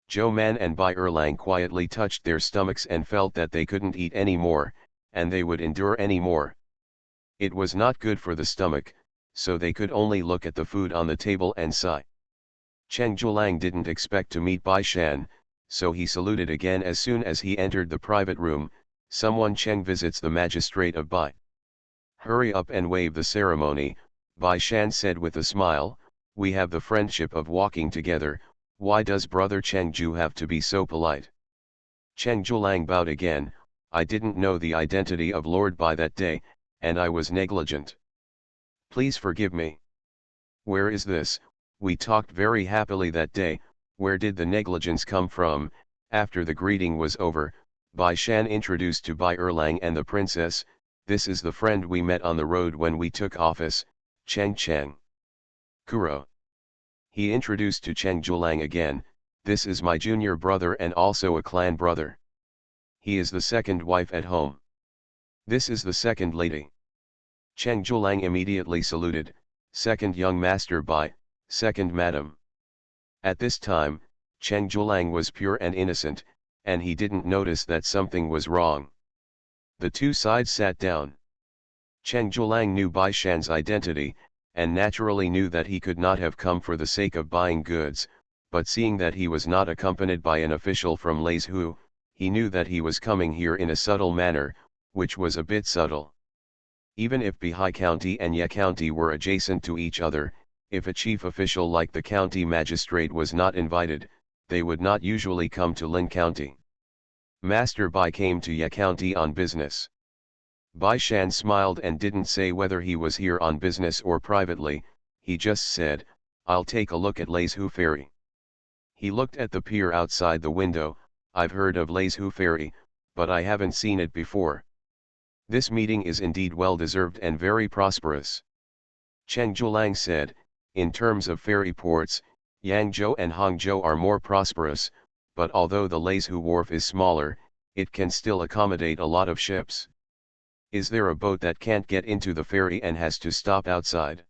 Zhou Man and Bai Erlang quietly touched their stomachs and felt that they couldn't eat any more, and they would endure any more. It was not good for the stomach, so they could only look at the food on the table and sigh. Cheng Julang didn't expect to meet Bai Shan, so he saluted again as soon as he entered the private room. "Someone Cheng visits the magistrate of Bai." "Hurry up and waive the ceremony," Bai Shan said with a smile. "We have the friendship of walking together, why does brother Cheng Ju have to be so polite?" Cheng Julang bowed again. "I didn't know the identity of Lord Bai that day, and I was negligent. Please forgive me." "Where is this? We talked very happily that day, where did the negligence come from?" After the greeting was over, Bai Shan introduced to Bai Erlang and the princess, "This is the friend we met on the road when we took office, Cheng Cheng. Kuro." He introduced to Cheng Julang again, "This is my junior brother and also a clan brother. He is the second wife at home. This is the second lady." Cheng Julang immediately saluted, "Second young master Bai, second madam." At this time, Cheng Julang was pure and innocent, and he didn't notice that something was wrong. The two sides sat down. Cheng Julang knew Bai Shan's identity, and naturally knew that he could not have come for the sake of buying goods, but seeing that he was not accompanied by an official from Leizhu, he knew that he was coming here in a subtle manner, which was a bit subtle. Even if Bihai County and Ye County were adjacent to each other, if a chief official like the county magistrate was not invited, they would not usually come to Lin County. Master Bai came to Ye County on business. Bai Shan smiled and didn't say whether he was here on business or privately, he just said, "I'll take a look at Leizhu Ferry." He looked at the pier outside the window. "I've heard of Leizhu Ferry, but I haven't seen it before. This meeting is indeed well deserved and very prosperous." Cheng Julang said, "In terms of ferry ports, Yangzhou and Hangzhou are more prosperous, but although the Leizhu wharf is smaller, it can still accommodate a lot of ships. Is there a boat that can't get into the ferry and has to stop outside?"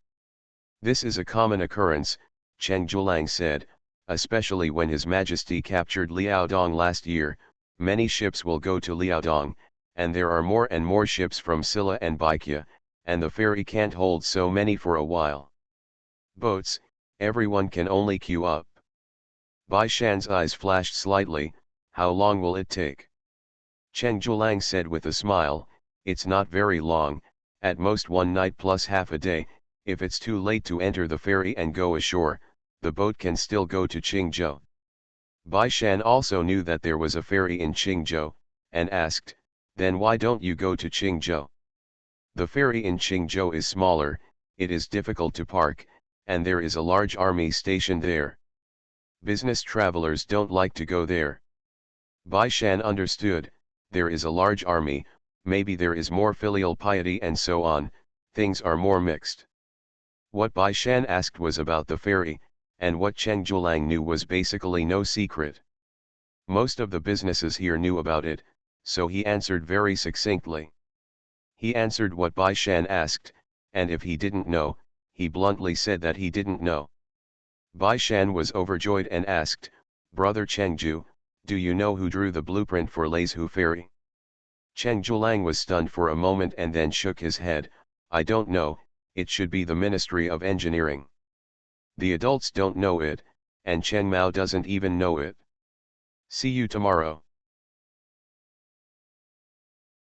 "This is a common occurrence," Cheng Julang said, "especially when His Majesty captured Liaodong last year. Many ships will go to Liaodong, and there are more and more ships from Silla and Baikya, and the ferry can't hold so many for a while. Boats, everyone can only queue up." Bai Shan's eyes flashed slightly. "How long will it take?" Cheng Julang said with a smile, "It's not very long, at most one night plus half a day. If it's too late to enter the ferry and go ashore, the boat can still go to Qingzhou." Bai Shan also knew that there was a ferry in Qingzhou, and asked, "Then why don't you go to Qingzhou?" "The ferry in Qingzhou is smaller, it is difficult to park, and there is a large army stationed there. Business travelers don't like to go there." Bai Shan understood, there is a large army, maybe there is more filial piety and so on, things are more mixed. What Bai Shan asked was about the ferry, and what Cheng Julang knew was basically no secret. Most of the businesses here knew about it, so he answered very succinctly. He answered what Bai Shan asked, and if he didn't know, he bluntly said that he didn't know. Bai Shan was overjoyed and asked, "Brother Chengju, do you know who drew the blueprint for Leizhu Ferry?" Cheng Julang was stunned for a moment and then shook his head, "I don't know, it should be the Ministry of Engineering." The adults don't know it, and Chen Mao doesn't even know it. See you tomorrow.